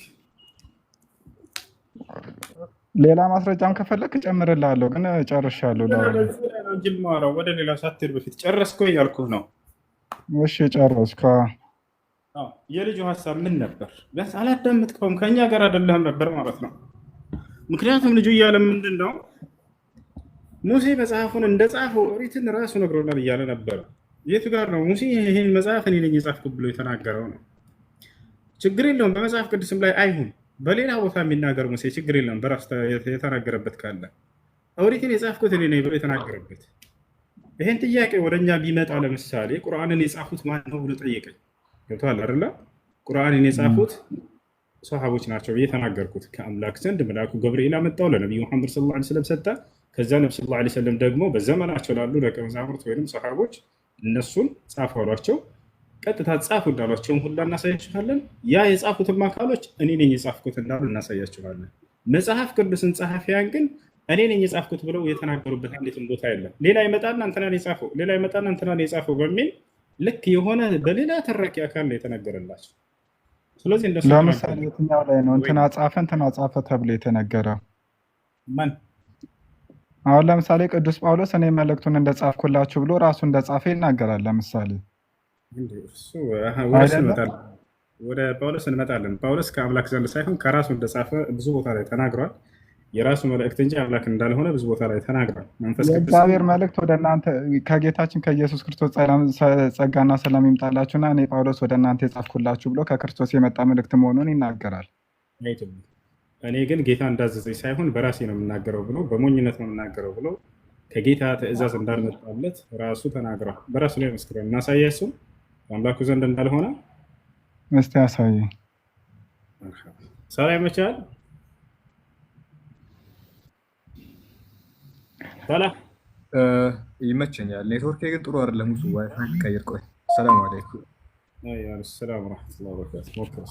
ሌላ ማስረጃም ከፈለክ እጨምርልሃለሁ፣ ግን ጨርሻለሁ። ወደ ሌላ ሳትሄድ በፊት ጨረስከው እያልኩህ ነው። እሺ ጨረስኩ። የልጁ ሀሳብ ምን ነበር? ቢያንስ አላዳመጥከውም፣ ከኛ ጋር አይደለህም ነበር ማለት ነው። ምክንያቱም ልጁ እያለ ምንድን ነው ሙሴ መጽሐፉን እንደጻፈው ኦሪትን ራሱ ነግሮናል እያለ ነበረ። የቱ ጋር ነው ሙሴ ይህን መጽሐፍ እኔ ነኝ የጻፍኩት ብሎ የተናገረው ነው? ችግር የለውም በመጽሐፍ ቅዱስም ላይ አይሁን በሌላ ቦታ የሚናገር ሙሴ ችግር የለውም። በራሱ የተናገረበት ካለ ኦሪትን የጻፍኩት እኔ ነኝ ብሎ የተናገረበት ይህን ጥያቄ ወደኛ ቢመጣ ለምሳሌ ቁርአንን የጻፉት ማን ነው ብሎ ጠየቀኝ። ገብቶሃል አይደለ? ቁርአንን የጻፉት ሰሃቦች ናቸው ብዬ ተናገርኩት። ከአምላክ ዘንድ መልአኩ ገብርኤል አመጣው ለነቢዩ መሐመድ ሰለላሁ ዐለይሂ ወሰለም ሰጠ። ከዛ ነብዩ ሰለላሁ ዐለይሂ ወሰለም ደግሞ በዘመናቸው ላሉ ደቀ መዛሙርት ወይም ሰሃቦች እነሱን ጻፉ አሏቸው። ቀጥታ ጻፉ እንዳሏቸውም ሁላ እናሳያችኋለን። ያ የጻፉትም አካሎች እኔ ነኝ የጻፍኩት እንዳሉ እናሳያችኋለን። መጽሐፍ ቅዱስን ጸሐፊያን ግን እኔ ነኝ የጻፍኩት ብለው የተናገሩበት አንዲትም ቦታ የለም። ሌላ ይመጣና እንትናን የጻፈው ሌላ ይመጣና እንትናን የጻፈው በሚል ልክ የሆነ በሌላ ተራኪ አካል ነው የተነገረላቸው። ስለዚህ እንደሱ ለምሳሌ የትኛው ላይ ነው እንትና ጻፈ ተብሎ የተነገረው? ማን? አሁን ለምሳሌ ቅዱስ ጳውሎስ እኔ መልእክቱን እንደጻፍኩላችሁ ብሎ ራሱ እንደጻፈ ይናገራል። ለምሳሌ ወደ ጳውሎስ እንመጣለን። ጳውሎስ ከአምላክ ዘንድ ሳይሆን ከራሱ እንደጻፈ ብዙ ቦታ ላይ ተናግሯል። የራሱ መልእክት እንጂ አምላክ እንዳልሆነ ብዙ ቦታ ላይ ተናግሯል። መንፈስ ቅዱስ የእግዚአብሔር መልእክት ወደ እናንተ ከጌታችን ከኢየሱስ ክርስቶስ ጸጋና ሰላም ይምጣላችሁና እኔ ጳውሎስ ወደ እናንተ የጻፍኩላችሁ ብሎ ከክርስቶስ የመጣ መልእክት መሆኑን ይናገራል። እኔ ግን ጌታ እንዳዘዘኝ ሳይሆን በራሴ ነው የምናገረው ብሎ በሞኝነት ነው የምናገረው ብሎ ከጌታ ትእዛዝ እንዳልመጣለት ራሱ ተናግሯል። በራሱ ላይ መስክሯል። እናሳያ እሱ አምላኩ ዘንድ እንዳልሆነ እስቲ ያሳየኝ። ሰላም ይመቻል። ይመቸኛል። ኔትወርክ ግን ጥሩ አይደለም። ብዙ ዋይፋይ ቀይር። ቆይ ሰላም አለይኩም። ሰላም ወራህመቱላሂ ወበረካቱ።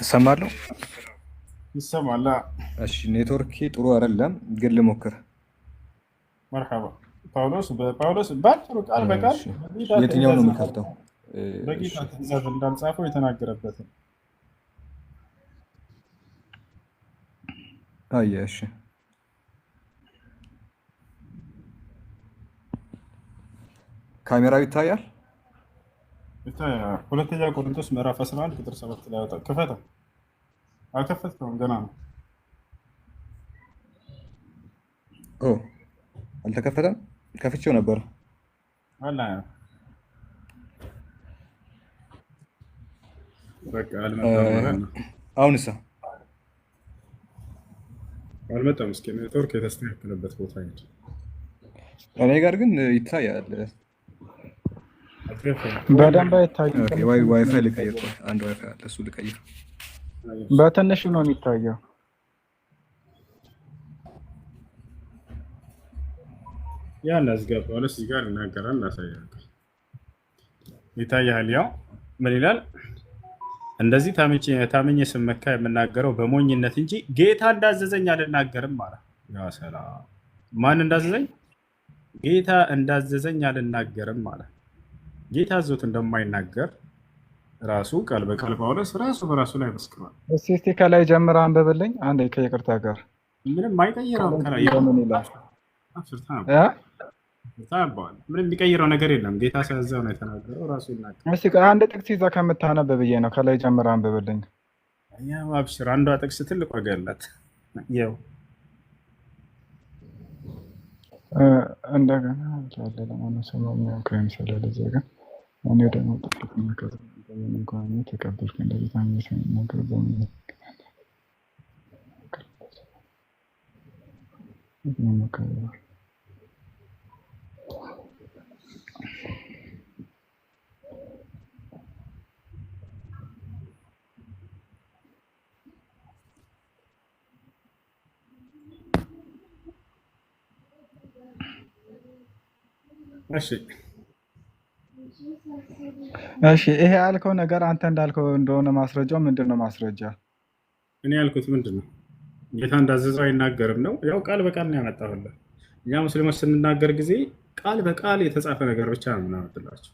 እሰማለሁ። ይሰማል። እሺ ኔትወርክ ጥሩ አይደለም ግን ልሞክር። መርሐባ። ጳውሎስ ባጭሩ ቃል በቃል የትኛው ነው የሚከፍተው? በጌታ ትእዛዝ እንዳልጻፈው የተናገረበት ነው። እሺ ካሜራው ይታያል? ሁለተኛ ቆሮንቶስ ምዕራፍ 11 ቁጥር 7 ላይ ወጣ። ክፈተው። አልከፈትከውም? ገና ነው። አልተከፈተም? ከፍቼው ነበር። በቃ አልመጣም። አሁንሳ አልመጣም። እስኪ ኔትወርክ የተስተካከለበት ቦታ ሄድ። እኔ ጋር ግን ይታያል። በደንብ አይታይም። ዋይፋይ ልቀይር። አንድ ዋይፋይ አለ፣ እሱ ልቀይር። በትንሹ ነው የሚታየው። ያን አስገባው እዚህ ጋር ይናገራል። ላሳያለሁ። ይታያል። ያው ምን ይላል? እንደዚህ ታምኜ ስመካ የምናገረው በሞኝነት እንጂ ጌታ እንዳዘዘኝ አልናገርም አለ። ያ ሰላም። ማን እንዳዘዘኝ? ጌታ እንዳዘዘኝ አልናገርም አለ። ጌታ አዞት እንደማይናገር ራሱ ቃል በቃል ጳውሎስ ራሱ በራሱ ላይ መስክሯል። እስቲ ከላይ ጀምር አንብብልኝ አንዴ ከይቅርታ ጋር። ምንም አይቀይረውም። ከላይ ምን ይላል? ምንም የሚቀይረው ነገር የለም። ጌታ ሲያዘው ነው የተናገረው። ራሱ ይናገራል። እስቲ አንድ ጥቅስ ይዘህ ከምታነብ ብዬ ነው። ከላይ ጀምር አንብብልኝ። ያው አብሽር፣ አንዷ ጥቅስ ትልቅ ዋጋ አላት። ያው እንደገና ለማነሰማኛ ክሬም ስለለዘገ እኔ ደግሞ ጥቂት ነገር እንኳን ተቀበልኩ እንደዚህ ታምሽ ነገር በምን እሺ ይሄ ያልከው ነገር አንተ እንዳልከው እንደሆነ ማስረጃው ምንድን ነው? ማስረጃ እኔ ያልኩት ምንድን ነው? ጌታ እንዳዘዘው አይናገርም ነው። ያው ቃል በቃል ነው ያመጣሁልህ። እኛ ሙስሊሞች ስንናገር ጊዜ ቃል በቃል የተጻፈ ነገር ብቻ ነው የምናመጣላቸው።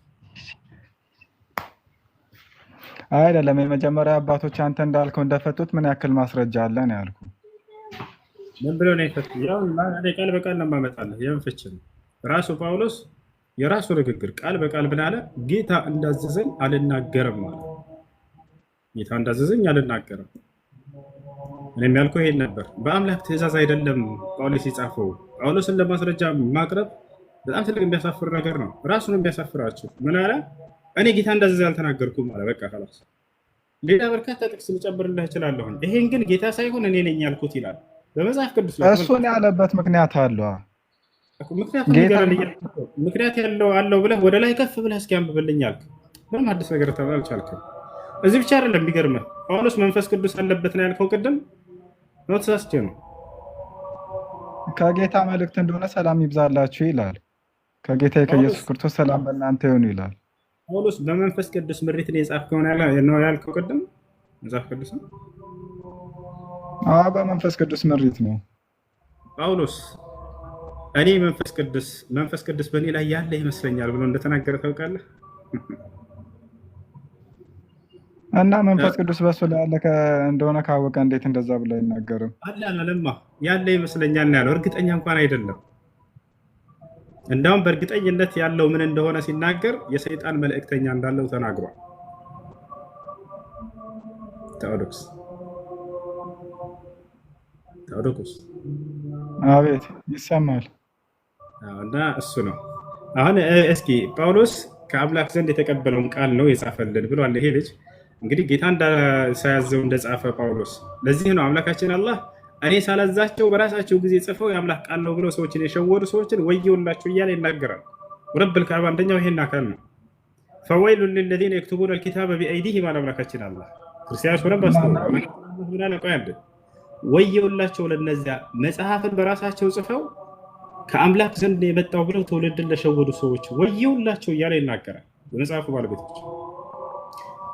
አይደለም። የመጀመሪያ አባቶች አንተ እንዳልከው እንደፈቱት ምን ያክል ማስረጃ አለ ነው ያልኩ። ምን ብለው ነው የፈቱት? ያው ቃል በቃል ነው የማመጣልህ። የምን ፍች ነው? ራሱ ጳውሎስ የራሱ ንግግር ቃል በቃል ምን አለ? ጌታ እንዳዘዘኝ አልናገርም ማለት። ጌታ እንዳዘዘኝ አልናገርም። እኔም ያልኩህ ይሄን ነበር። በአምላክ ትእዛዝ አይደለም ጳውሎስ የጻፈው። ጳውሎስን ለማስረጃ ማቅረብ በጣም ትልቅ የሚያሳፍር ነገር ነው። ራሱን የሚያሳፍራቸው ምን አለ? እኔ ጌታ እንዳዘዘ አልተናገርኩም አለ። በቃ خلاص። ሌላ በርካታ ጥቅስ ልጨምርልህ እችላለሁ። ይሄን ግን ጌታ ሳይሆን እኔ ነኝ ያልኩት ይላል በመጽሐፍ ቅዱስ ላይ። እሱን ያለበት ምክንያት አለው። ምክንያት ያለው አለው ብለህ ወደ ላይ ከፍ ብለህ እስኪ አንብብልኝ አልክ። ምንም አዲስ ነገር ተባል አልቻልክም። እዚህ ብቻ አይደለም የሚገርምህ፣ ጳውሎስ መንፈስ ቅዱስ አለበት ነው ያልከው ቅድም ነው። ተሳስቼ ነው። ከጌታ መልእክት እንደሆነ ሰላም ይብዛላችሁ ይላል። ከጌታ ከኢየሱስ ክርስቶስ ሰላም በእናንተ ይሁን ይላል። ጳውሎስ በመንፈስ ቅዱስ ምሪት ነው የጻፍከው ነው ያልከው ቅድም መጽሐፍ ቅዱስ ነው። በመንፈስ ቅዱስ ምሪት ነው ጳውሎስ እኔ መንፈስ ቅዱስ በእኔ ላይ ያለ ይመስለኛል ብሎ እንደተናገረ ታውቃለህ። እና መንፈስ ቅዱስ በሱ ላይ ያለ እንደሆነ ካወቀ እንዴት እንደዛ ብሎ አይናገርም? አላለማ ያለ ይመስለኛል ነው ያለው። እርግጠኛ እንኳን አይደለም። እንዳውም በእርግጠኝነት ያለው ምን እንደሆነ ሲናገር የሰይጣን መልእክተኛ እንዳለው ተናግሯል። ቴዎዶክስ አቤት ይሰማል። እና እሱ ነው አሁን እስኪ ጳውሎስ ከአምላክ ዘንድ የተቀበለውን ቃል ነው የጻፈልን ብሏል። ይሄ ልጅ እንግዲህ ጌታ ሳያዘው እንደጻፈ ጳውሎስ። ለዚህ ነው አምላካችን አላህ እኔ ሳላዛቸው በራሳቸው ጊዜ ጽፈው የአምላክ ቃል ነው ብለው ሰዎችን የሸወዱ ሰዎችን ወየውላቸው እያለ ይናገራል። ረብል ከዕባ አንደኛው ይሄን አካል ነው። ፈወይሉ ለለዚነ የክቱቡነ አልኪታበ ቢአይዲሂም አምላካችን አላህ ክርስቲያኖች ሆነ በስተቀር ወየውላቸው ለነዚያ መጽሐፍን በራሳቸው ጽፈው ከአምላክ ዘንድ የመጣው ብለው ትውልድን ለሸወዱ ሰዎች ወየውላቸው እያለ ይናገራል። የመጽሐፉ ባለቤቶች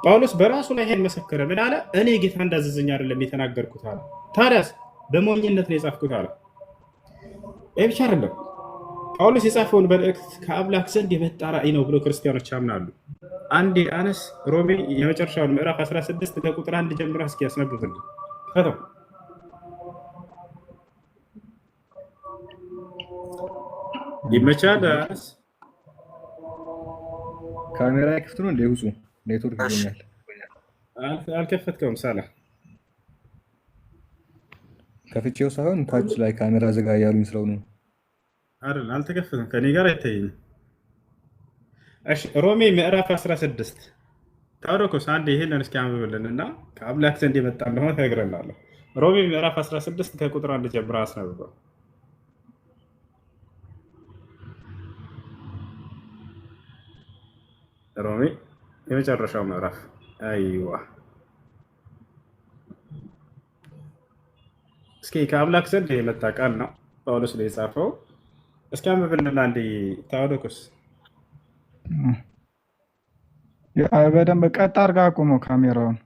ጳውሎስ በራሱ ላይ ይሄን መሰከረ። ምን አለ? እኔ ጌታ እንዳዘዘኝ አይደለም የተናገርኩት አለ። ታዲያስ በሞኝነት ነው የጻፍኩት አለ። ይህ ብቻ አይደለም። ጳውሎስ የጻፈውን መልእክት ከአምላክ ዘንድ የመጣ ራእይ ነው ብለው ክርስቲያኖች ያምናሉ። አንዴ አነስ ሮሜ የመጨረሻውን ምዕራፍ 16 ከቁጥር 1 ጀምሮ እስኪ ያስነብብልን። ይመቻል። ካሜራ ክፍት ነው እንደ ውጹ ኔትወርክ ይገኛል። አልከፈትከውም? ሳላ ከፍቼው ሳይሆን ታች ላይ ካሜራ ዘጋ ያሉኝ ስለሆነ አይደል? አልተከፈተም። ከኔ ጋር አይታየኝም። እሺ ሮሜ ምዕራፍ 16 ታውሮኮስ አንዴ ይሄንን እስኪ አንብብልን እና ከአምላክ ዘንድ የመጣ እንደሆነ ተነግረናለሁ። ሮሜ ምዕራፍ 16 ከቁጥር 1 ጀምሮ አስነብበው። ሮሜ የመጨረሻው ምዕራፍ አይዋ። እስኪ ከአምላክ ዘንድ የመጣ ቃል ነው ጳውሎስ ላይ የጻፈው። እስኪ አንብብልን አንዴ ታወደኩስ በደንብ ቀጥ አድርጋ አቁሙ ካሜራውን።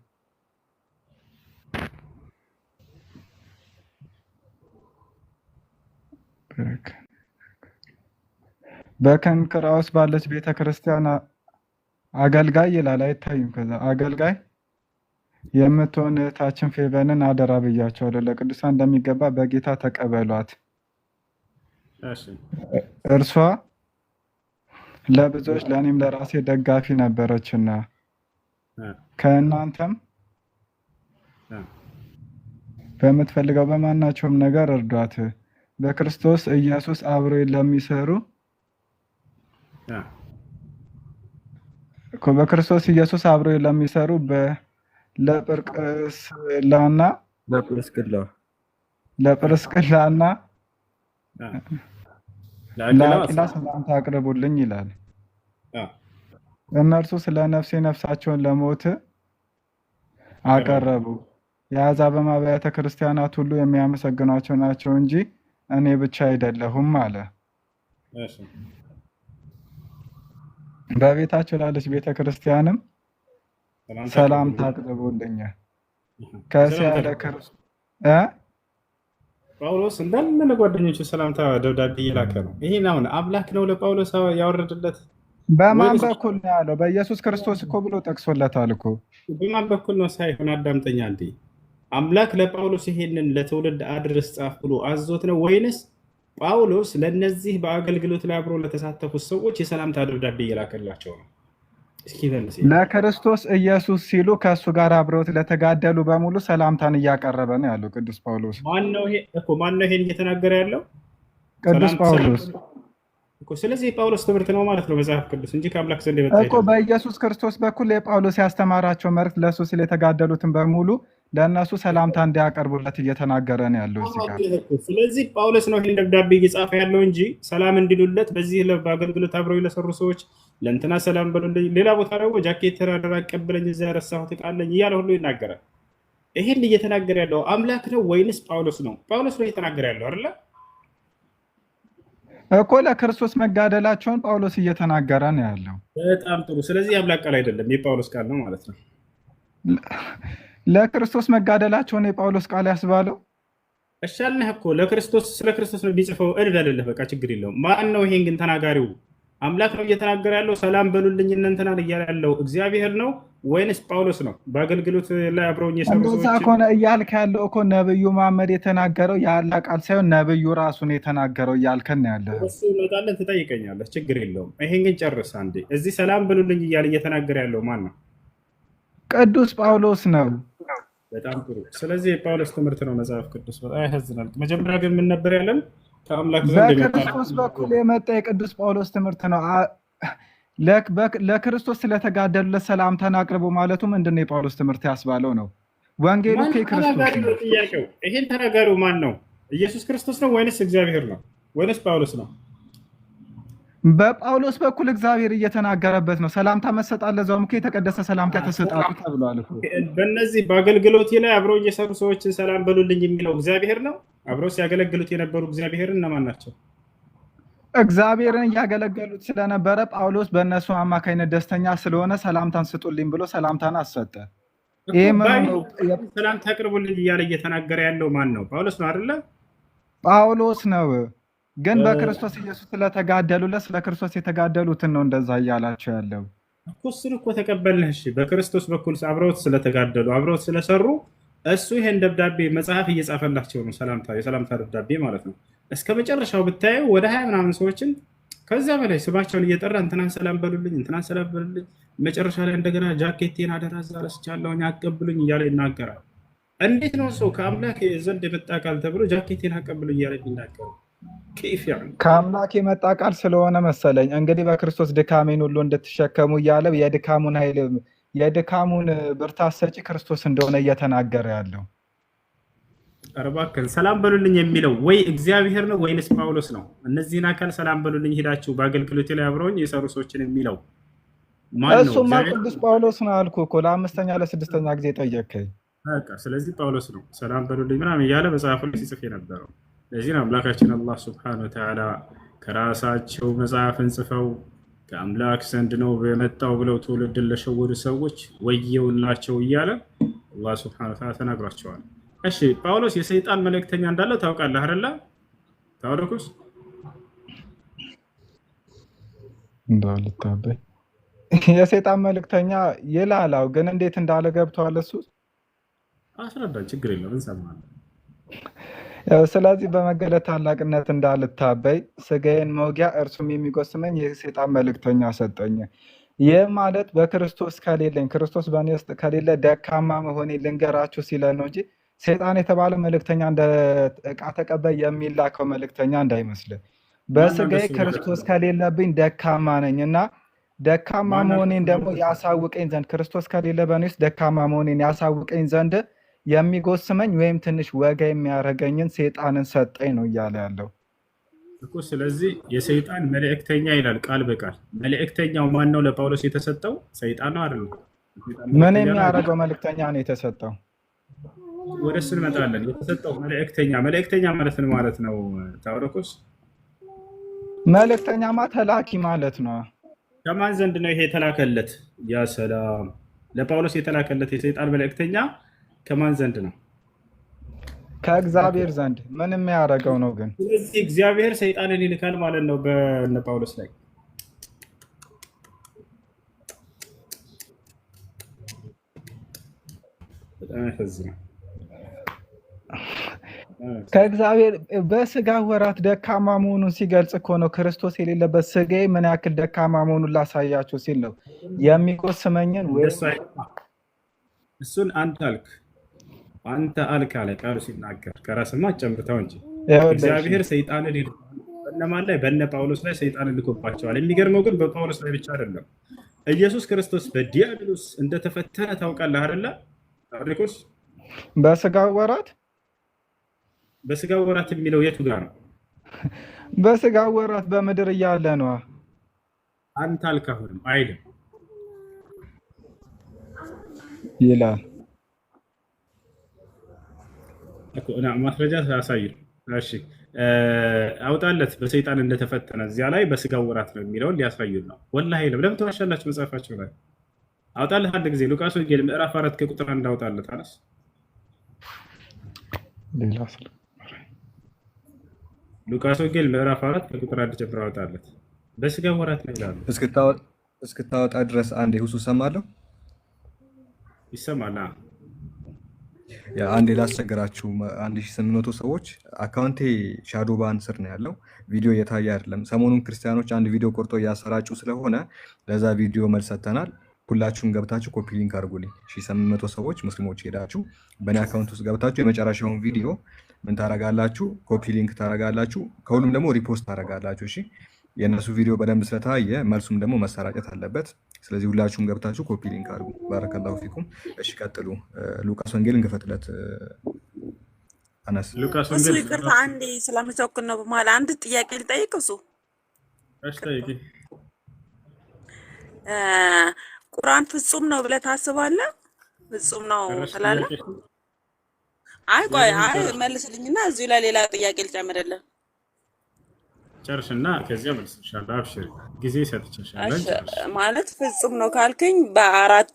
በከንክራውስ ባለች ቤተ ክርስቲያን አገልጋይ ይላል፣ አይታይም። ከዛ አገልጋይ የምትሆን እህታችን ፌበንን አደራ ብያቸዋለሁ። ለቅዱሳን እንደሚገባ በጌታ ተቀበሏት። እርሷ ለብዙዎች ለእኔም ለራሴ ደጋፊ ነበረችና ከእናንተም በምትፈልገው በማናቸውም ነገር እርዷት። በክርስቶስ ኢየሱስ አብሮ ለሚሰሩ በክርስቶስ ኢየሱስ አብሮ ለሚሰሩ ለጵርስቅላና ለአቂላ ሰላምታ አቅርቡልኝ ይላል። እነርሱ ስለ ነፍሴ ነፍሳቸውን ለሞት አቀረቡ። የአሕዛብም አብያተ ክርስቲያናት ሁሉ የሚያመሰግኗቸው ናቸው እንጂ እኔ ብቻ አይደለሁም አለ። በቤታቸው ላለች ቤተ ክርስቲያንም ሰላምታ አቅርቡልኝ። ከእስያ ለክርስቶስ ጳውሎስ እንዳለ ለጓደኞቹ ሰላምታ ደብዳቤ እየላከ ነው። ይሄን አሁን አምላክ ነው ለጳውሎስ ያወረደለት። በማን በኩል ነው ያለው? በኢየሱስ ክርስቶስ እኮ ብሎ ጠቅሶለታል እኮ። በማን በኩል ነው ሳይሆን አዳምጠኛ እንዴ። አምላክ ለጳውሎስ ይሄንን ለትውልድ አድርስ ጻፍ ብሎ አዞት ነው ወይንስ ጳውሎስ ለነዚህ በአገልግሎት ላይ አብሮ ለተሳተፉት ሰዎች የሰላምታ ደብዳቤ እየላከላቸው ነው? እስኪ መልስ። ለክርስቶስ ኢየሱስ ሲሉ ከእሱ ጋር አብረውት ለተጋደሉ በሙሉ ሰላምታን እያቀረበ ነው ያለው ቅዱስ ጳውሎስ። ማነው ይሄን እየተናገረ ያለው? ቅዱስ ጳውሎስ እኮ። ስለዚህ የጳውሎስ ትምህርት ነው ማለት ነው መጽሐፍ ቅዱስ እንጂ ከአምላክ ዘንድ የመጣ እኮ። በኢየሱስ ክርስቶስ በኩል የጳውሎስ ያስተማራቸው መልእክት ለእሱ ሲል የተጋደሉትን በሙሉ ለእነሱ ሰላምታ እንዲያቀርቡለት እየተናገረ ነው ያለው እዚህ ጋር። ስለዚህ ጳውሎስ ነው ይህን ደብዳቤ እየጻፈ ያለው እንጂ ሰላም እንዲሉለት በዚህ በአገልግሎት አብረው ለሰሩ ሰዎች ለእንትና ሰላም በሉልኝ፣ ሌላ ቦታ ደግሞ ጃኬት ተራደራ አቀብለኝ፣ እዛ ያረሳሁት ዕቃ አለኝ እያለ ሁሉ ይናገራል። ይሄን እየተናገረ ያለው አምላክ ነው ወይንስ ጳውሎስ ነው? ጳውሎስ ነው እየተናገረ ያለው አይደለ እኮ። ለክርስቶስ መጋደላቸውን ጳውሎስ እየተናገረ ነው ያለው። በጣም ጥሩ። ስለዚህ የአምላክ ቃል አይደለም የጳውሎስ ቃል ነው ማለት ነው። ለክርስቶስ መጋደላቸውን የጳውሎስ ቃል ያስባለው። እሻልነህ እኮ ለክርስቶስ ስለ ክርስቶስ ነው ቢጽፈው እልበልልህ፣ በቃ ችግር የለውም። ማን ነው ይሄን ግን ተናጋሪው? አምላክ ነው እየተናገረ ያለው ሰላም በሉልኝ እንትና እያለ ያለው እግዚአብሔር ነው ወይንስ ጳውሎስ ነው? በአገልግሎት ላይ አብረውኝ የሰሩ ሰዎች እንደዛ ከሆነ እያልክ ያለው እኮ ነብዩ መሐመድ የተናገረው የአላህ ቃል ሳይሆን ነብዩ ራሱን የተናገረው እያልከን ነው ያለው። እሱ እንወጣለን ትጠይቀኛለህ፣ ችግር የለውም። ይሄን ግን ጨርስ አንዴ። እዚህ ሰላም በሉልኝ እያለ እየተናገረ ያለው ማን ነው? ቅዱስ ጳውሎስ ነው። በጣም ጥሩ። ስለዚህ የጳውሎስ ትምህርት ነው መጽሐፍ ቅዱስ። በጣም ያሳዝናል። መጀመሪያ ግን ምን ነበር ያለን? ከአምላክ ዘንድ በክርስቶስ በኩል የመጣ የቅዱስ ጳውሎስ ትምህርት ነው። ለክርስቶስ ስለተጋደሉለት ሰላምታን አቅርቡ ማለቱ ምንድን ነው? የጳውሎስ ትምህርት ያስባለው ነው። ወንጌሉ ክርስቶስ ነው። ጥያቄው ይሄን ተናጋሪው ማን ነው? ኢየሱስ ክርስቶስ ነው ወይንስ እግዚአብሔር ነው ወይንስ ጳውሎስ ነው? በጳውሎስ በኩል እግዚአብሔር እየተናገረበት ነው። ሰላምታ መሰጣት ለዛውም የተቀደሰ ሰላምታ ተሰጣጡ ተብሏል። በእነዚህ በአገልግሎት ላይ አብረው እየሰሩ ሰዎችን ሰላም በሉልኝ የሚለው እግዚአብሔር ነው። አብረው ሲያገለግሉት የነበሩ እግዚአብሔርን እነማን ናቸው? እግዚአብሔርን እያገለገሉት ስለነበረ ጳውሎስ በእነሱ አማካኝነት ደስተኛ ስለሆነ ሰላምታን ስጡልኝ ብሎ ሰላምታን አሰጠ። ይሄ ሰላምታ አቅርቡልኝ እያለ እየተናገረ ያለው ማን ነው? ጳውሎስ ነው አይደለ? ጳውሎስ ነው። ግን በክርስቶስ ኢየሱስ ስለተጋደሉለት ስለ ክርስቶስ የተጋደሉትን ነው እንደዛ እያላቸው ያለው። እሱን እኮ ተቀበልነህ። እሺ፣ በክርስቶስ በኩል አብረውት ስለተጋደሉ አብረውት ስለሰሩ እሱ ይሄን ደብዳቤ መጽሐፍ እየጻፈላቸው ነው። የሰላምታ ደብዳቤ ማለት ነው። እስከ መጨረሻው ብታየው ወደ 20 ምናምን ሰዎችን ከዛ በላይ ስማቸውን እየጠራ እንትናን ሰላም በሉልኝ፣ እንትናን ሰላም በሉልኝ፣ መጨረሻ ላይ እንደገና ጃኬቴን አደራ እዛ ረስቻለሁኝ አቀብሉኝ እያለ ይናገራል። እንዴት ነው ሰው ከአምላክ ዘንድ የመጣ ቃል ተብሎ ጃኬቴን አቀብሉኝ እያለ ይናገራል? ከአምላክ የመጣ ቃል ስለሆነ መሰለኝ እንግዲህ በክርስቶስ ድካሜን ሁሉ እንድትሸከሙ እያለ የድካሙን ኃይል የድካሙን ብርታት ሰጪ ክርስቶስ እንደሆነ እየተናገረ ያለው። እባክህን ሰላም በሉልኝ የሚለው ወይ እግዚአብሔር ነው ወይንስ ጳውሎስ ነው? እነዚህን አካል ሰላም በሉልኝ ሄዳችሁ በአገልግሎቴ ላይ አብረውኝ የሰሩ ሰዎችን የሚለው ማን ነው? እሱማ ቅዱስ ጳውሎስ ነው አልኩህ እኮ። ለ5ኛ ለ6ኛ ጊዜ ጠየቀኝ። በቃ ስለዚህ ጳውሎስ ነው ሰላም በሉልኝ ምናምን እያለ መጽሐፉ ላይ ሲጽፍ የነበረው። ለዚህ ነው አምላካችን አላህ ሱብሓነሁ ወተዓላ ከራሳቸው መጽሐፍን ጽፈው ከአምላክ ዘንድ ነው የመጣው ብለው ትውልድን ለሸወዱ ሰዎች ወየውላቸው እያለ አላህ ሱብሓነሁ ወተዓላ ተናግሯቸዋል። እሺ ጳውሎስ የሰይጣን መልእክተኛ እንዳለ ታውቃለህ አይደለ? ታውቁስ እንዳልታበይ የሰይጣን መልእክተኛ ይላላው ግን እንዴት እንዳለ ገብቷል። እሱ አስረዳን፣ ችግር የለም እንሰማለን። ስለዚህ በመገለጥ ታላቅነት እንዳልታበይ ስጋዬን መውጊያ እርሱም የሚጎስመኝ የሰይጣን መልእክተኛ ሰጠኝ። ይህ ማለት በክርስቶስ ከሌለኝ ክርስቶስ በእኔ ውስጥ ከሌለ ደካማ መሆኔ ልንገራችሁ ሲለን ነው እንጂ ሰይጣን የተባለ መልእክተኛ እንደ ዕቃ ተቀባይ የሚላከው መልእክተኛ እንዳይመስልን። በስጋዬ ክርስቶስ ከሌለብኝ ደካማ ነኝ እና ደካማ መሆኔን ደግሞ ያሳውቀኝ ዘንድ ክርስቶስ ከሌለ በእኔ ውስጥ ደካማ መሆኔን ያሳውቀኝ ዘንድ የሚጎስመኝ ወይም ትንሽ ወጋ የሚያደርገኝን ሰይጣንን ሰጠኝ ነው እያለ ያለው እኮ። ስለዚህ የሰይጣን መልእክተኛ ይላል ቃል በቃል። መልእክተኛው ማን ነው? ለጳውሎስ የተሰጠው ሰይጣን ነው አይደል? ምን የሚያደርገው መልእክተኛ ነው የተሰጠው? ወደ እሱ እንመጣለን። የተሰጠው መልእክተኛ ማለት ነው ማለት ነው። ታውረኩስ መልእክተኛማ ተላኪ ማለት ነው። ከማን ዘንድ ነው ይሄ የተላከለት? ያ ሰላም፣ ለጳውሎስ የተላከለት የሰይጣን መልእክተኛ ከማን ዘንድ ነው? ከእግዚአብሔር ዘንድ። ምን የሚያደርገው ነው ግን? ስለዚህ እግዚአብሔር ሰይጣንን ይልካል ማለት ነው በእነ ጳውሎስ ላይ። በጣም ያሳዝናል። ከእግዚአብሔር በስጋ ወራት ደካማ መሆኑን ሲገልጽ እኮ ነው። ክርስቶስ የሌለበት ስጋዬ ምን ያክል ደካማ መሆኑን ላሳያችሁ ሲል ነው የሚጎስመኝን እሱን አንተ አልክ አለ ቃሉ ሲናገር። ከራስማ ጨምርተው እንጂ እግዚአብሔር ሰይጣንን በእነማን ላይ? በእነ ጳውሎስ ላይ ሰይጣንን ልኮባቸዋል። የሚገርመው ግን በጳውሎስ ላይ ብቻ አይደለም። ኢየሱስ ክርስቶስ በዲያብሎስ እንደተፈተነ ታውቃለህ አይደለ? ታሪኩስ በስጋ ወራት የሚለው የቱ ጋር ነው? በስጋ ወራት በምድር እያለ ነው። አንተ አልክ አሁንም አይልም ይላል እኮ እና ማስረጃ ያሳዩ። እሺ አውጣለት በሰይጣን እንደተፈተነ እዚያ ላይ በስጋ ወራት ነው የሚለውን ሊያሳዩን ነው። ወላሂ ለምን ተዋሻላችሁ? መጽሐፋችሁ ላይ አውጣለት አንድ ጊዜ ሉቃስ ወንጌል ምዕራፍ 4 ከቁጥር 1 አውጣለት። አነስ ሉቃስ ወንጌል ምዕራፍ 4 ከቁጥር 1 ጀምሮ አውጣለት። በስጋ ወራት ነው ይላሉ። እስክታወጣ ድረስ አንዴ ሁሱ ሰማለሁ። ይሰማል። አንዴ ላስቸግራችሁ። 1800 ሰዎች አካውንቴ ሻዶ ባን ስር ነው ያለው። ቪዲዮ እየታየ አይደለም። ሰሞኑን ክርስቲያኖች አንድ ቪዲዮ ቆርጦ እያሰራጩ ስለሆነ ለዛ ቪዲዮ መልስ ሰጥተናል። ሁላችሁም ገብታችሁ ኮፒ ሊንክ አድርጉልኝ። 1800 ሰዎች ሙስሊሞች ሄዳችሁ በእኔ አካውንት ውስጥ ገብታችሁ የመጨረሻውን ቪዲዮ ምን ታረጋላችሁ? ኮፒ ሊንክ ታረጋላችሁ። ከሁሉም ደግሞ ሪፖስት ታረጋላችሁ። እሺ የእነሱ ቪዲዮ በደንብ ስለታየ መልሱም ደግሞ መሰራጨት አለበት። ስለዚህ ሁላችሁም ገብታችሁ ኮፒ ሊንክ አድርጉ። ባረከላሁ ፊኩም። እሺ ቀጥሉ። ሉቃስ ወንጌል እንክፈትለት። አነስ እሱ ይቅርታ አንዴ ስለምቸኩል ነው። በመሀል አንድ ጥያቄ ልጠይቅ። እሱ ቁርአን ፍጹም ነው ብለህ ታስባለህ? ፍጹም ነው ትላለህ? አይ ቆይ መልስልኝና እዚሁ ላይ ሌላ ጥያቄ ልጨምርልህ። ጨርሽና ከዚያ መልስልሻለሁ። አብሽሪ ጊዜ ሰጥቼሻለሁ። ማለት ፍጹም ነው ካልከኝ በአራት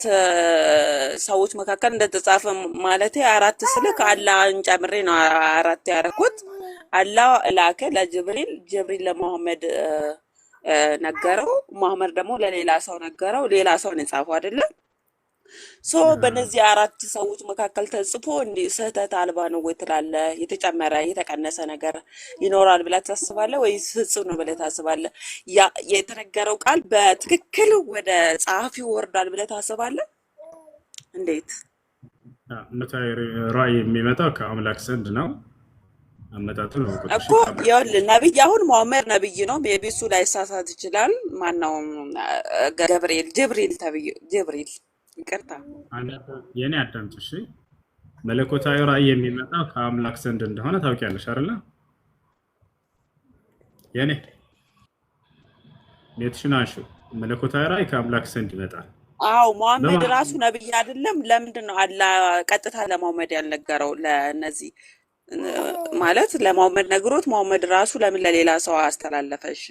ሰዎች መካከል እንደተጻፈ ማለት አራት ስልክ አላህን ጨምሬ ነው አራት ያደረኩት። አላህ ላከ ለጅብሪል፣ ጅብሪል ለመሐመድ ነገረው፣ መሐመድ ደግሞ ለሌላ ሰው ነገረው፣ ሌላ ሰው ነው የጻፈው አይደለም? በእነዚህ አራት ሰዎች መካከል ተጽፎ እንዲህ ስህተት አልባ ነው ወይ ትላለህ? የተጨመረ የተቀነሰ ነገር ይኖራል ብለህ ታስባለህ ወይስ ፍጹም ነው ብለህ ታስባለህ? የተነገረው ቃል በትክክል ወደ ጸሐፊው ወርዷል ብለህ ታስባለህ? እንዴት? እውነታዊ ራእይ የሚመጣው ከአምላክ ዘንድ ነው። አመጣጡ ነው እኮ ይኸውልህ፣ ነብይ አሁን መሐመድ ነብይ ነው። ሜቢ እሱ ላይሳሳት ይችላል። ማነው ጅብሪል ይቅርታ የኔ አዳምጥ። እሺ መለኮታዊ ራእይ የሚመጣው ከአምላክ ዘንድ እንደሆነ ታውቂያለሽ አይደለ? የኔ ቤትሽናሹ መለኮታዊ ራእይ ከአምላክ ዘንድ ይመጣል። አዎ መሐመድ ራሱ ነብይ አይደለም? ለምንድን ነው አላህ ቀጥታ ለመሐመድ ያልነገረው? ለነዚህ ማለት ለመሐመድ ነግሮት መሐመድ ራሱ ለምን ለሌላ ሰው አስተላለፈሽ?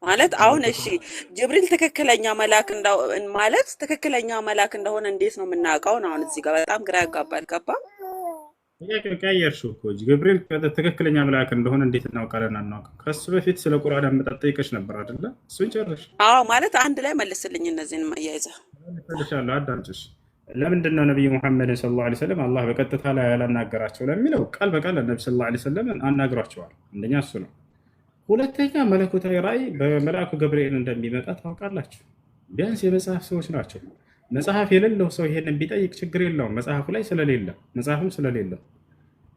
ማለት አሁን እሺ ጅብሪል ትክክለኛ መልአክ ማለት ትክክለኛ መልአክ እንደሆነ እንዴት ነው የምናውቀው? አሁን እዚህ ጋር በጣም ግራ ያጋባል። ገባ ጥያቄ ቀየርሽው እኮ ጅብሪል ትክክለኛ መልአክ እንደሆነ እንዴት እናውቃለን? አናውቅም። ከሱ በፊት ስለ ቁርአን አመጣጥ ጠይቀሽ ነበር አይደለ? እሱን ጨርሽ። አዎ ማለት አንድ ላይ መልስልኝ እነዚህን ማያይዘ መልሻለሁ። አዳምጪሽ። ለምንድን ነው ነብዩ ሙሐመድን ሰለላሁ ዐለይሂ ወሰለም አላህ በቀጥታ ላይ ያላናገራቸው ለሚለው ቃል በቃል ነብዩ ሰለላሁ ዐለይሂ ወሰለም አናግሯቸዋል። አንደኛ እሱ ነው። ሁለተኛ መለኮታዊ ራእይ በመልአኩ ገብርኤል እንደሚመጣ ታውቃላችሁ። ቢያንስ የመጽሐፍ ሰዎች ናቸው። መጽሐፍ የሌለው ሰው ይሄንን ቢጠይቅ ችግር የለውም። መጽሐፉ ላይ ስለሌለ መጽሐፍም ስለሌለ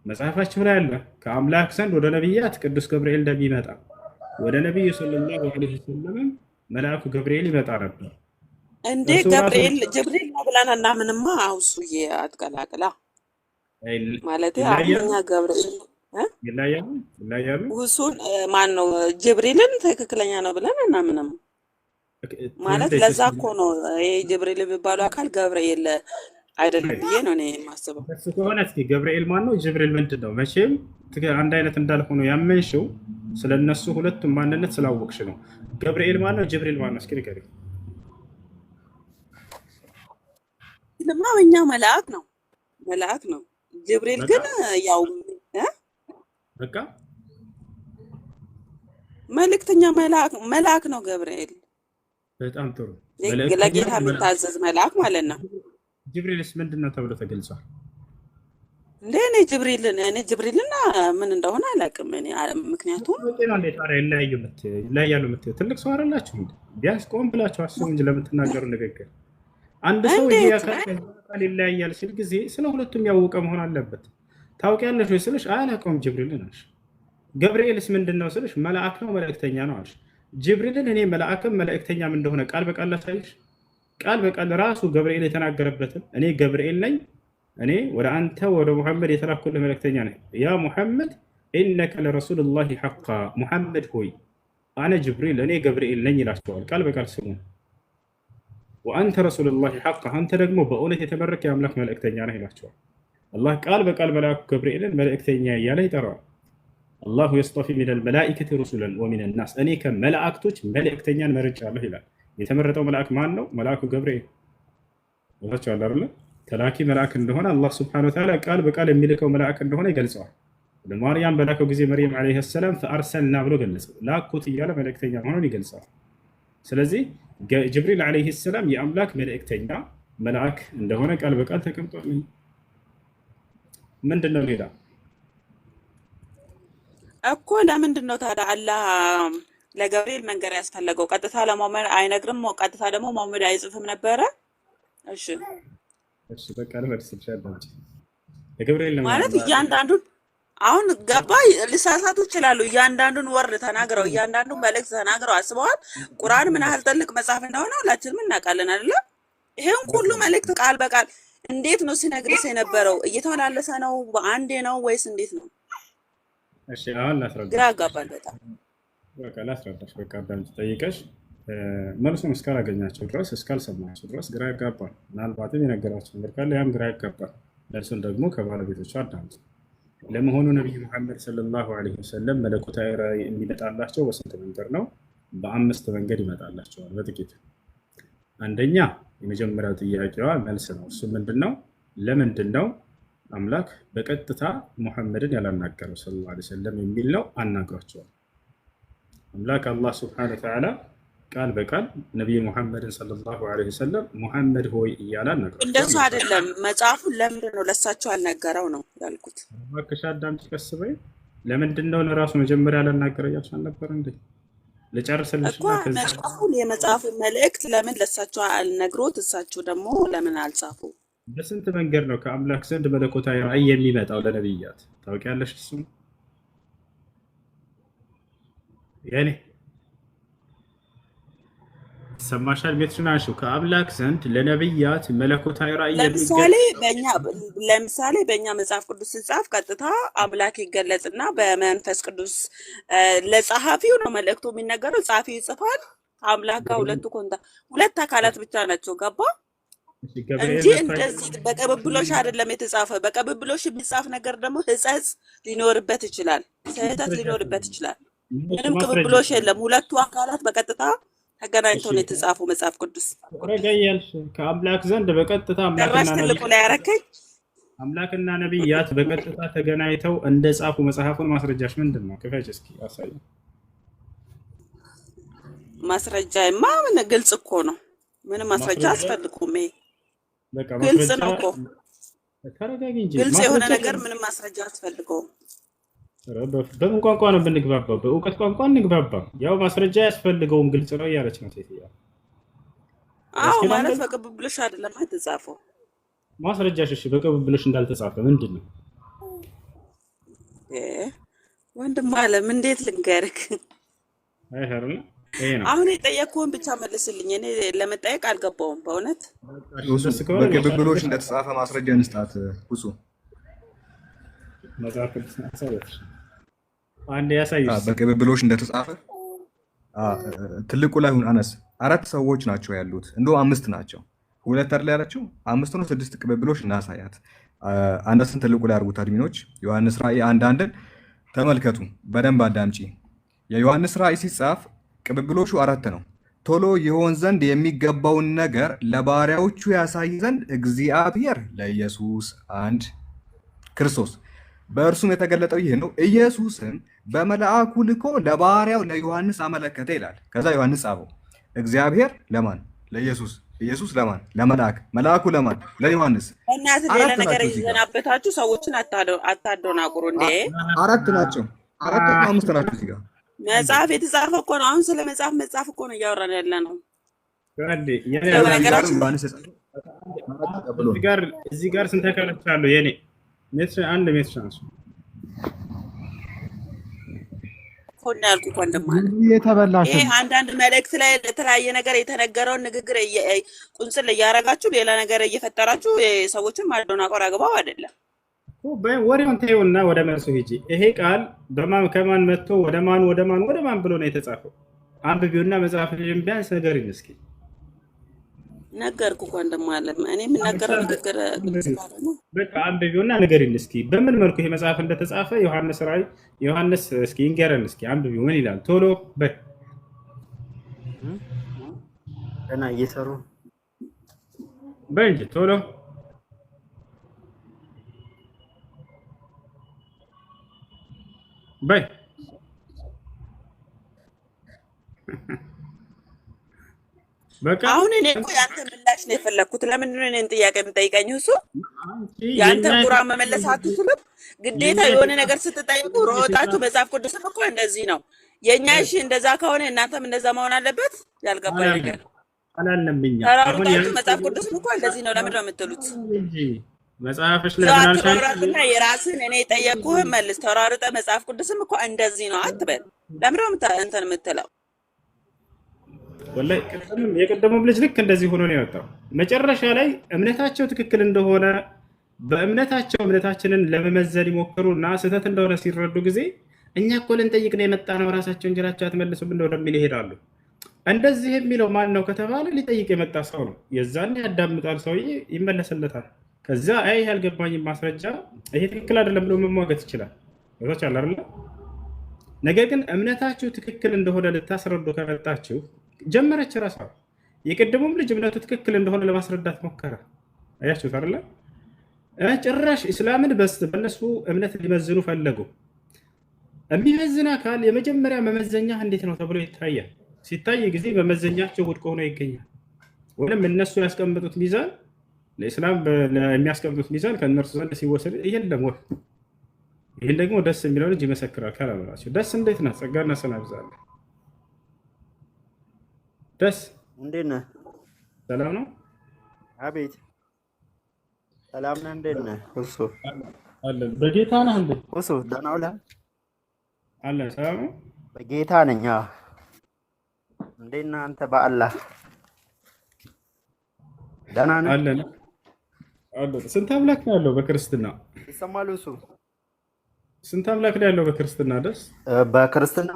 መጽሐፋችሁ ላይ አለ ከአምላክ ዘንድ ወደ ነቢያት ቅዱስ ገብርኤል እንደሚመጣ ወደ ነቢዩ ሰለላሁ ዐለይሂ ወሰለም መልአኩ ገብርኤል ይመጣ ነበር። እንዴ ገብርኤል ጅብሪል ነው ብለን እናምንማ። አውሱዬ አትቀላቅላ ማለት አሁንኛ ገብርኤል ይለያሉ። ውሱን ማን ነው ጅብሪልን ትክክለኛ ነው ብለን እናምንም ማለት ለዛ እኮ ነው ይሄ ጅብሪል የሚባለው አካል ገብርኤል አይደለም ብዬ ነው እኔ የማስበው። እሱ ከሆነ እስኪ ገብርኤል ማን ነው? ጅብሪል ምንድን ነው? መቼም አንድ አይነት እንዳልሆኑ ያመንሽው ስለነሱ ሁለቱም ማንነት ስላወቅሽ ነው። ገብርኤል ማን ነው? ጅብሪል ማን ነው? እስኪ ንገሪኝ። ለማ እኛ መልአክ ነው። ጅብሪል ግን ያው በቃ መልእክተኛ መልአክ ነው ገብርኤል። በጣም ጥሩ። ለጌታ የሚታዘዝ መልአክ ማለት ነው። ጅብሪልስ ምንድን ነው ተብሎ ተገልጿል? እንደ እኔ ጅብሪልና ምን እንደሆነ አላውቅም። እኔ ምክንያቱም ይለያሉ የምትይው ትልቅ ሰው አይደላችሁ? ቢያንስ ቆም ብላችሁ አስቡ እንጂ ለምትናገሩ ንግግር አንድ ሰው ይሄ አካል ይለያያል ሲል ጊዜ ስለ ሁለቱም ያወቀ መሆን አለበት። ታውቂያለሽ ወይ ስልሽ አላውቀውም ጅብሪልን አልሽ። ገብርኤልስ ምንድን ነው ስልሽ መልአክ ነው መልእክተኛ ነው አልሽ። ጅብሪልን እኔ መልአክም መልእክተኛም እንደሆነ ቃል በቃል ላሳይሽ። ቃል በቃል ራሱ ገብርኤል የተናገረበትን እኔ ገብርኤል ነኝ፣ እኔ ወደ አንተ ወደ ሙሐመድ የተላኩልህ መልእክተኛ ነኝ። ያ ሙሐመድ ኢነከ ለረሱሉላሂ ሐቃ፣ ሙሐመድ ሆይ አነ ጅብሪል እኔ ገብርኤል ነኝ ይላቸዋል። ቃል በቃል ስሙ። ወአንተ ረሱሉላሂ ሐቃ፣ አንተ ደግሞ በእውነት የተመረክ የአምላክ መልእክተኛ ነህ ይላቸዋል። አላህ ቃል በቃል መልአኩ ገብርኤልን መልእክተኛ እያለ ይጠራዋል። አላሁ የስጠፊ ሚነል መላኢከቲ ሩሱለን ወሚነን ናስ፣ እኔ ከመላእክቶች መልእክተኛን መርጫለሁ ይላል። የተመረጠው መልአክ ማን ነው? መልአኩ ገብርኤል። ወጣችኋል አይደል? ተላኪ መልአክ እንደሆነ አላህ ሱብሓነሁ ወተዓላ ቃል በቃል የሚልከው መልአክ እንደሆነ ይገልጸዋል። ለማርያም በላከው ጊዜ መርየም ዓለይሃ ሰላም ፈአርሰልና ብሎ ገለጸው። ላኩት እያለ መልእክተኛ መሆኑን ይገልጻል። ስለዚህ ጅብሪል ዓለይሂ ሰላም የአምላክ መልእክተኛ መልአክ እንደሆነ ቃል በቃል ተቀምጧል። ምንድን ነው ሌላ እኮ ለምንድን ነው ታዲያ አላህ ለገብርኤል መንገር ያስፈለገው? ቀጥታ ለመሐመድ አይነግርም? ቀጥታ ደግሞ መሐመድ አይጽፍም ነበረ? እሺ በቃ ለምትስልሻለሁ ለገብርኤል ማለት እያንዳንዱን አሁን ገባ ሊሳሳቱ ይችላሉ። እያንዳንዱን ወርድ ተናግረው እያንዳንዱን መልእክት ተናግረው አስበዋል። ቁርአን ምን ያህል ትልቅ መጽሐፍ እንደሆነ ሁላችንም እናውቃለን አይደለ? ይሄን ሁሉ መልእክት ቃል በቃል እንዴት ነው ሲነግርስ የነበረው? እየተመላለሰ ነው? በአንዴ ነው ወይስ እንዴት ነው? እሺ አሁን ላስረዳሽ። ግራ ያጋባል በጣም። በቃ ላስረዳሽ። በቃ አዳምጪ። ጠይቀሽ መልሱን እስካላገኛቸው ድረስ እስካልሰማቸው ድረስ ግራ ያጋባል። ምናልባትም የነገራቸው ነገር ካለ ያም ግራ ያጋባል። መልሱን ደግሞ ከባለቤቶቹ አዳምጪ። ለመሆኑ ነቢዩ ሙሐመድ ሰለላሁ ዐለይሂ ወሰለም መለኮታዊ ራእይ የሚመጣላቸው በስንት መንገድ ነው? በአምስት መንገድ ይመጣላቸዋል በጥቂቱ። አንደኛ የመጀመሪያው ጥያቄዋ መልስ ነው። እሱ ምንድን ነው? ለምንድን ነው አምላክ በቀጥታ ሙሐመድን ያላናገረው ሰለላሁ ዐለይሂ ወሰለም የሚል ነው። አናግሯቸዋል። አምላክ አላህ ሱብሓነሁ ወተዓላ ቃል በቃል ነቢዩ ሙሐመድን ሰለላሁ ዐለይሂ ወሰለም ሙሐመድ ሆይ እያለ አናግሯቸዋል። እንደሱ አይደለም። መጽሐፉን ለምንድን ነው ለሳቸው አልነገረው ነው ያልኩት። እባክሽ አዳምጪ፣ ቀስ በይ። ለምንድን ነው ለራሱ መጀመሪያ ያላናገረው እያልሽ አልነበረ እንዴ? ልጨርስልሽ እኮ መጽሐፉን የመጽሐፉን መልእክት ለምን ለሳቸው አልነግሮት እሳቸው ደግሞ ለምን አልጻፉ? በስንት መንገድ ነው ከአምላክ ዘንድ መለኮታዊ ራእይ የሚመጣው ለነብያት? ታውቂያለሽ? እሱ ያኔ ሰማሻል? ቤትሽን አንሺው። ከአምላክ ዘንድ ለነብያት መለኮታዊ ራእይ ለምሳሌ በእኛ መጽሐፍ ቅዱስ ሲጻፍ ቀጥታ አምላክ ይገለጽና በመንፈስ ቅዱስ ለጸሐፊው ነው መልእክቱ የሚነገረው። ጸሐፊው ይጽፋል። አምላክ ጋር ሁለት አካላት ብቻ ናቸው። ገባ? እሺ እንጂ ገብርኤል መጥቶ እንደዚህ በቅብብሎሽ አይደለም የተጻፈ። በቅብብሎሽ የሚጻፍ ነገር ደግሞ ሕጸጽ ሊኖርበት ይችላል፣ ስህተት ሊኖርበት ይችላል። ምንም ማስረጃ ቅብብሎሽ የለም። ሁለቱ አካላት በቀጥታ እሺ ተገናኝተው ነው የተጻፉ መጽሐፍ ቅዱስ። ረጋያልሽ ከአምላክ ዘንድ በቀጥታ ጭራሽ ትልቁ ላይ ያረከኝ አምላክና ነቢያት በቀጥታ ተገናኝተው እንደ ጻፉ መጽሐፉን ማስረጃሽ ምንድን ነው? ክፈች እስኪ አሳይ። ማስረጃማ ምን ግልጽ እኮ ነው። ምንም ማስረጃ ማስረጃ አስፈልጉም። ይሄ በቃ ግልጽ ማስረጃ ነው እኮ። ተረጋጊ እንጂ ግልጽ የሆነ ማስረጃ ነገር ምንም ማስረጃ አስፈልገውም። በምን ቋንቋ ነው ብንግባባው? በእውቀት ቋንቋ እንግባባ። ያው ማስረጃ ያስፈልገውም ግልጽ ነው እያለች ነው ሴትዮዋ። አዎ ያስኬዳል ማለት እንደዚህ? በቅብብሎሽ አይደለም የተጻፈው። ማስረጃሽ እሺ በቅብብሎሽ እንዳልተጻፈ ምንድን ነው? እ ወንድም አለም እንዴት ልንገርክ? አይሄርም ይሄ ነው። አሁን የጠየቅኩህን ብቻ መልስልኝ። እኔ ለመጠየቅ አልገባውም በእውነት። እሺ ደስ ከሆነ በቅብብሎሽ እንደተጻፈ ማስረጃ እንስጣት። ሁሱ መጽሐፍ ቅዱስ አሳየሽ አንድ ያሳይሽ። በቅብብሎሽ እንደተጻፈ ትልቁ ላይ ሁን አነስ 4 ሰዎች ናቸው ያሉት፣ እንደው 5 ናቸው። 2 አይደል ያላችሁ? 5 ነው 6 ቅብብሎሽ እናሳያት። አነስን ትልቁ ላይ አድርጉት አድሚኖች። ዮሐንስ ራእይ 1:1 ተመልከቱ፣ በደንብ አዳምጪ። የዮሐንስ ራእይ ሲጻፍ ቅብብሎሹ 4 ነው። ቶሎ ይሆን ዘንድ የሚገባውን ነገር ለባሪያዎቹ ያሳይ ዘንድ እግዚአብሔር ለኢየሱስ አንድ ክርስቶስ በእርሱም የተገለጠው ይህ ነው። ኢየሱስም በመልአኩ ልኮ ለባሪያው ለዮሐንስ አመለከተ ይላል። ከዛ ዮሐንስ ጻፈው። እግዚአብሔር ለማን? ለኢየሱስ። ኢየሱስ ለማን? ለመልአክ። መልአኩ ለማን? ለዮሐንስ። እናት ሌላ 4 ነገር ናቸው እዚህ ጋር እየዘናበታችሁ ሰዎችን አታደናቁሩ እንዴ። 4 ናቸው። 4 እና 5 ናቸው እዚህ ጋር። መጽሐፍ የተጻፈ እኮ ነው። አሁን ስለ መጽሐፍ እኮ ነው እያወራን ያለ ነው። አንዴ የኔ ያው እዚህ ጋር ነገራችን ዮሐንስ የጻፈው 4 ተቀብሎ ነው። እዚህ ጋር ስንት ተከለች አሉ? የኔ ሜትር አንድ ሜትር ቻንስ ኮና ያልኩ እኮ እንደማለ የተበላሽ ይሄ አንዳንድ መልእክት ላይ ለተለያየ ነገር የተነገረውን ንግግር ቁንጽል እያረጋችሁ ሌላ ነገር እየፈጠራችሁ ሰዎችን ማደናቆር አግባብ አይደለም። ወሬውን ተይውና ወደ መልሱ ሂጂ። ይሄ ቃል ከማን መጥቶ ወደ ማን ብሎ ነው የተጻፈው? አንብቢውና መጽሐፍ ቢያንስ ንገሪኝ እስኪ። ነገርኩ እኮ እንደማለም እኔ የምናገረው ንግግር ግልጽ ካልሆነ በቃ አንብቢውና ንገሪኝ እስኪ በምን መልኩ ይሄ መጽሐፍ እንደተጻፈ። ዮሐንስ ራእይ ዮሐንስ እስኪ ይንገረን እስኪ። አንብቢው ምን ይላል? ቶሎ በይ። ገና እየሰሩ በይ እንጂ ቶሎ በይ። በቃ አሁን እኔ እኮ ያንተ ምላሽ ነው የፈለኩት። ለምንድን ነው እኔን ጥያቄ የምጠይቀኝ? እሱ ያንተ ቁራ መመለስ አትችልም። ግዴታ የሆነ ነገር ስትጠይቁ ሮጣችሁ መጽሐፍ ቅዱስም እኮ እንደዚህ ነው የኛ። እሺ እንደዛ ከሆነ እናንተም እንደዛ መሆን አለበት። ያልገባኝ ነገር አላለምኛ። ተራሩጣችሁ መጽሐፍ ቅዱስም እኮ እንደዚህ ነው ለምንድን ነው የምትሉት? መጽሐፍሽ ለምን አልሻል? ተራሩጥና የራስን እኔ ጠየቅኩህን መልስ። ተራሩጠ መጽሐፍ ቅዱስም እኮ እንደዚህ ነው አትበል። ለምንድን ነው እንትን የምትለው? ወላሂ የቀደሙም ልጅ ልክ እንደዚህ ሆኖ ነው የወጣው። መጨረሻ ላይ እምነታቸው ትክክል እንደሆነ በእምነታቸው እምነታችንን ለመመዘን ይሞክሩና ስህተት እንደሆነ ሲረዱ ጊዜ እኛ እኮ ልንጠይቅ ነው የመጣ ነው ራሳቸው እንጀራቸው አትመልሱም እንደሚል ይሄዳሉ። እንደዚህ የሚለው ማን ነው ከተባለ ሊጠይቅ የመጣ ሰው ነው። የዛን ያዳምጣል፣ ሰውዬ ይመለስለታል። ከዛ አይ ያልገባኝም ማስረጃ ይሄ ትክክል አይደለም ብሎ መሟገት ይችላል። ወታች አለ አይደል? ነገር ግን እምነታችሁ ትክክል እንደሆነ ልታስረዱ ከመጣችሁ ጀመረች ራሷ። የቀደሙም ልጅ እምነቱ ትክክል እንደሆነ ለማስረዳት ሞከረ። አያችሁት አይደል? ጭራሽ እስላምን በእነሱ እምነት ሊመዝኑ ፈለጉ። የሚመዝን አካል የመጀመሪያ መመዘኛ እንዴት ነው ተብሎ ይታያል። ሲታይ ጊዜ መመዘኛቸው ውድቅ ሆኖ ይገኛል። ወይም እነሱ ያስቀምጡት ሚዛን ለእስላም የሚያስቀምጡት ሚዛን ከእነርሱ ዘንድ ሲወሰድ የለም ወይ? ይህን ደግሞ ደስ የሚለው ልጅ ይመሰክራል። ካላመናቸው ደስ እንዴት ነህ? ጸጋና ሰላም ይብዛልህ። ደስ እንዴት ነህ? ሰላም ነው? አቤት ሰላም ነህ? እንዴት ነህ? እሱ አለን። በጌታ ነህ እንዴ? እሱ ደህና ውለህ? አለን። ሰላም ነው? በጌታ ነኝ። እንዴት ነህ አንተ? በአላህ ደህና ነህ? አለን። ስንት አምላክ ነው ያለው በክርስትና? ይሰማል? እሱ ስንት አምላክ ነው ያለው በክርስትና? ደስ በክርስትና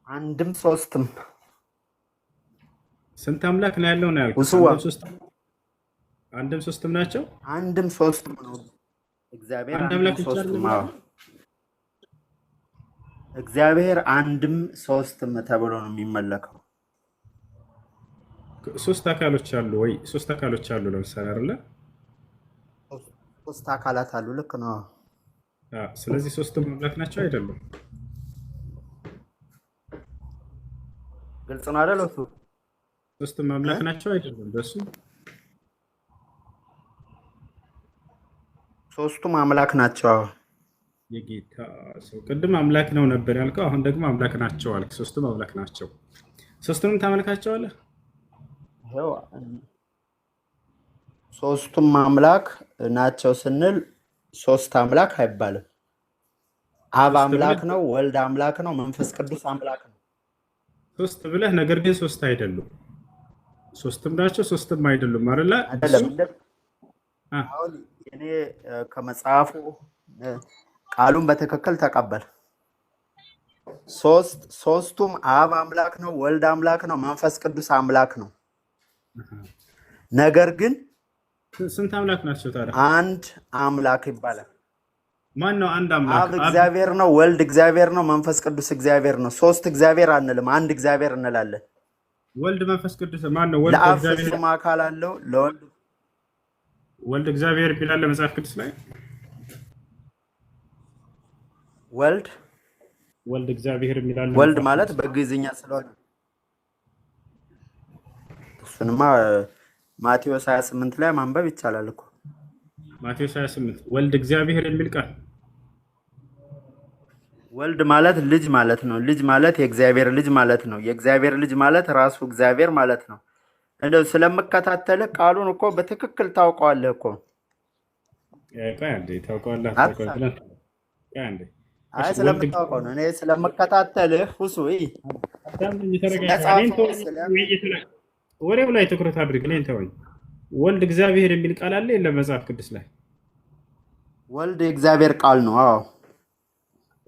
አንድም ሶስትም። ስንት አምላክ ነው ያለው ነው ያልኩት? ውስዋ አንድም ሶስትም ናቸው። አንድም ሶስትም ነው እግዚአብሔር። አንድ አንድም አምላክ ብቻ ሶስትም። አይደለም አዎ እግዚአብሔር አንድም ሶስትም ተብሎ ነው የሚመለከው። ሶስት አካሎች አሉ ወይ? ሶስት አካሎች አሉ ለምሳሌ አይደለ? ሶስት አካላት አሉ። ልክ ነው። ስለዚህ ሶስቱም አምላክ ናቸው አይደሉም? ግልጽ ነው አይደል? እሱ ሶስቱም አምላክ ናቸው አይደሉም? በሱ ሶስቱም አምላክ ናቸው። የጌታ ሰው ቅድም አምላክ ነው ነበር ያልከው፣ አሁን ደግሞ አምላክ ናቸው አልክ። ሶስቱም አምላክ ናቸው። ሶስቱንም ታመልካቸዋለህ? ሶስቱም አምላክ ናቸው ስንል ሶስት አምላክ አይባልም። አብ አምላክ ነው፣ ወልድ አምላክ ነው፣ መንፈስ ቅዱስ አምላክ ነው። ሶስት ብለህ ነገር ግን ሶስት አይደሉም። ሶስትም ናቸው ሶስትም አይደሉም አይደለ? አይደለም። አሁን እኔ ከመጽሐፉ ቃሉን በትክክል ተቀበል። ሶስቱም አብ አምላክ ነው፣ ወልድ አምላክ ነው፣ መንፈስ ቅዱስ አምላክ ነው። ነገር ግን ስንት አምላክ ናቸው ታዲያ? አንድ አምላክ ይባላል። ማን ነው አንድ አምላክ? አብ እግዚአብሔር ነው፣ ወልድ እግዚአብሔር ነው፣ መንፈስ ቅዱስ እግዚአብሔር ነው። ሶስት እግዚአብሔር አንልም፣ አንድ እግዚአብሔር እንላለን። ወልድ መንፈስ ቅዱስ ማን ነው? ወልድ ለአብ እግዚአብሔር ፍጹም አካል አለው። ለወልድ ወልድ እግዚአብሔር ይላል መጽሐፍ ቅዱስ ላይ። ወልድ እግዚአብሔር ይላል። ወልድ ማለት በግዕዝኛ ስለሆነ እሱንማ ማቴዎስ 28 ላይ ማንበብ ይቻላል እኮ። ማቴዎስ 28 ወልድ እግዚአብሔር የሚል ቃል። ወልድ ማለት ልጅ ማለት ነው። ልጅ ማለት የእግዚአብሔር ልጅ ማለት ነው። የእግዚአብሔር ልጅ ማለት ራሱ እግዚአብሔር ማለት ነው። እንደው ስለምከታተልህ ቃሉን እኮ በትክክል ታውቀዋለህ እኮ። ቆይ አንዴ ታውቀዋለህ? አይ ስለምታውቀው ነው። እኔ ስለምከታተልህ ሁሱ ወሬው ላይ ትኩረት አድርግ። እኔን ተወኝ። ወልድ እግዚአብሔር የሚል ቃል አለ የለም መጽሐፍ ቅዱስ ላይ? ወልድ የእግዚአብሔር ቃል ነው። አዎ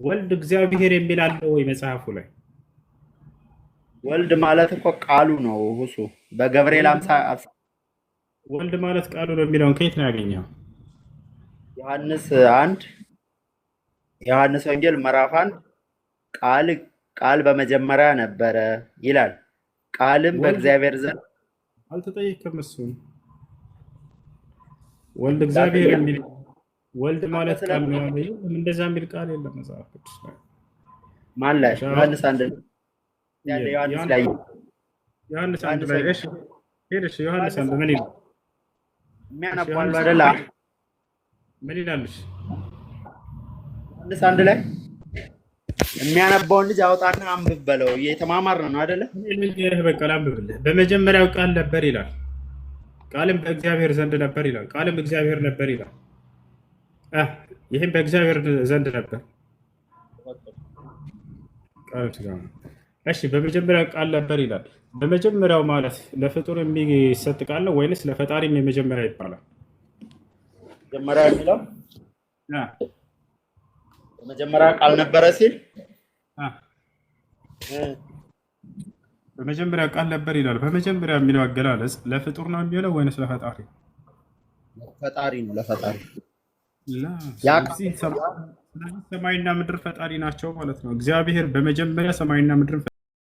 ወልድ እግዚአብሔር የሚል አለ ወይ መጽሐፉ ላይ? ወልድ ማለት እኮ ቃሉ ነው ሁሱ። በገብርኤል አምሳ ወልድ ማለት ቃሉ ነው የሚለውን ከየት ነው ያገኘው? ዮሐንስ ወንጌል ምዕራፍ 1 ቃል በመጀመሪያ ነበረ ይላል። ቃልም በእግዚአብሔር ዘንድ አልተጠየቀም። እሱን ወልድ እግዚአብሔር የሚል ወልድ ማለት ቃል ነው ያለው። እንደዛ የሚል ቃል የለም መጽሐፍ ቅዱስ ላይ። ማን ላይ? ዮሐንስ 1 ዮሐንስ 1 ላይ እሺ፣ ሄደሽ ዮሐንስ 1 ምን ይላል? የሚያነባው አይደለ? ምን ይላልሽ? ዮሐንስ 1 ላይ የሚያነባውን ልጅ አውጣና አንብብ በለው። እየተማማርን ነው አይደለ? ልንገርህ በቃ ላንብብልህ። በመጀመሪያው ቃል ነበር ይላል። ቃልም በእግዚአብሔር ዘንድ ነበር ይላል። ቃልም እግዚአብሔር ነበር ይላል። ይህም በእግዚአብሔር ዘንድ ነበር። እሺ በመጀመሪያው ቃል ነበር ይላል። በመጀመሪያው ማለት ለፍጡር የሚሰጥ ቃል ነው ወይንስ ለፈጣሪም የመጀመሪያ ይባላል? መጀመሪያ የሚለው በመጀመሪያ ቃል ነበረ ሲል በመጀመሪያ ቃል ነበር ይላል። በመጀመሪያ የሚለው አገላለጽ ለፍጡር ነው የሚሆነው ወይንስ ለፈጣሪ? ፈጣሪ ነው፣ ለፈጣሪ። ስለዚህ ሰማይና ምድር ፈጣሪ ናቸው ማለት ነው። እግዚአብሔር በመጀመሪያ ሰማይና ምድርን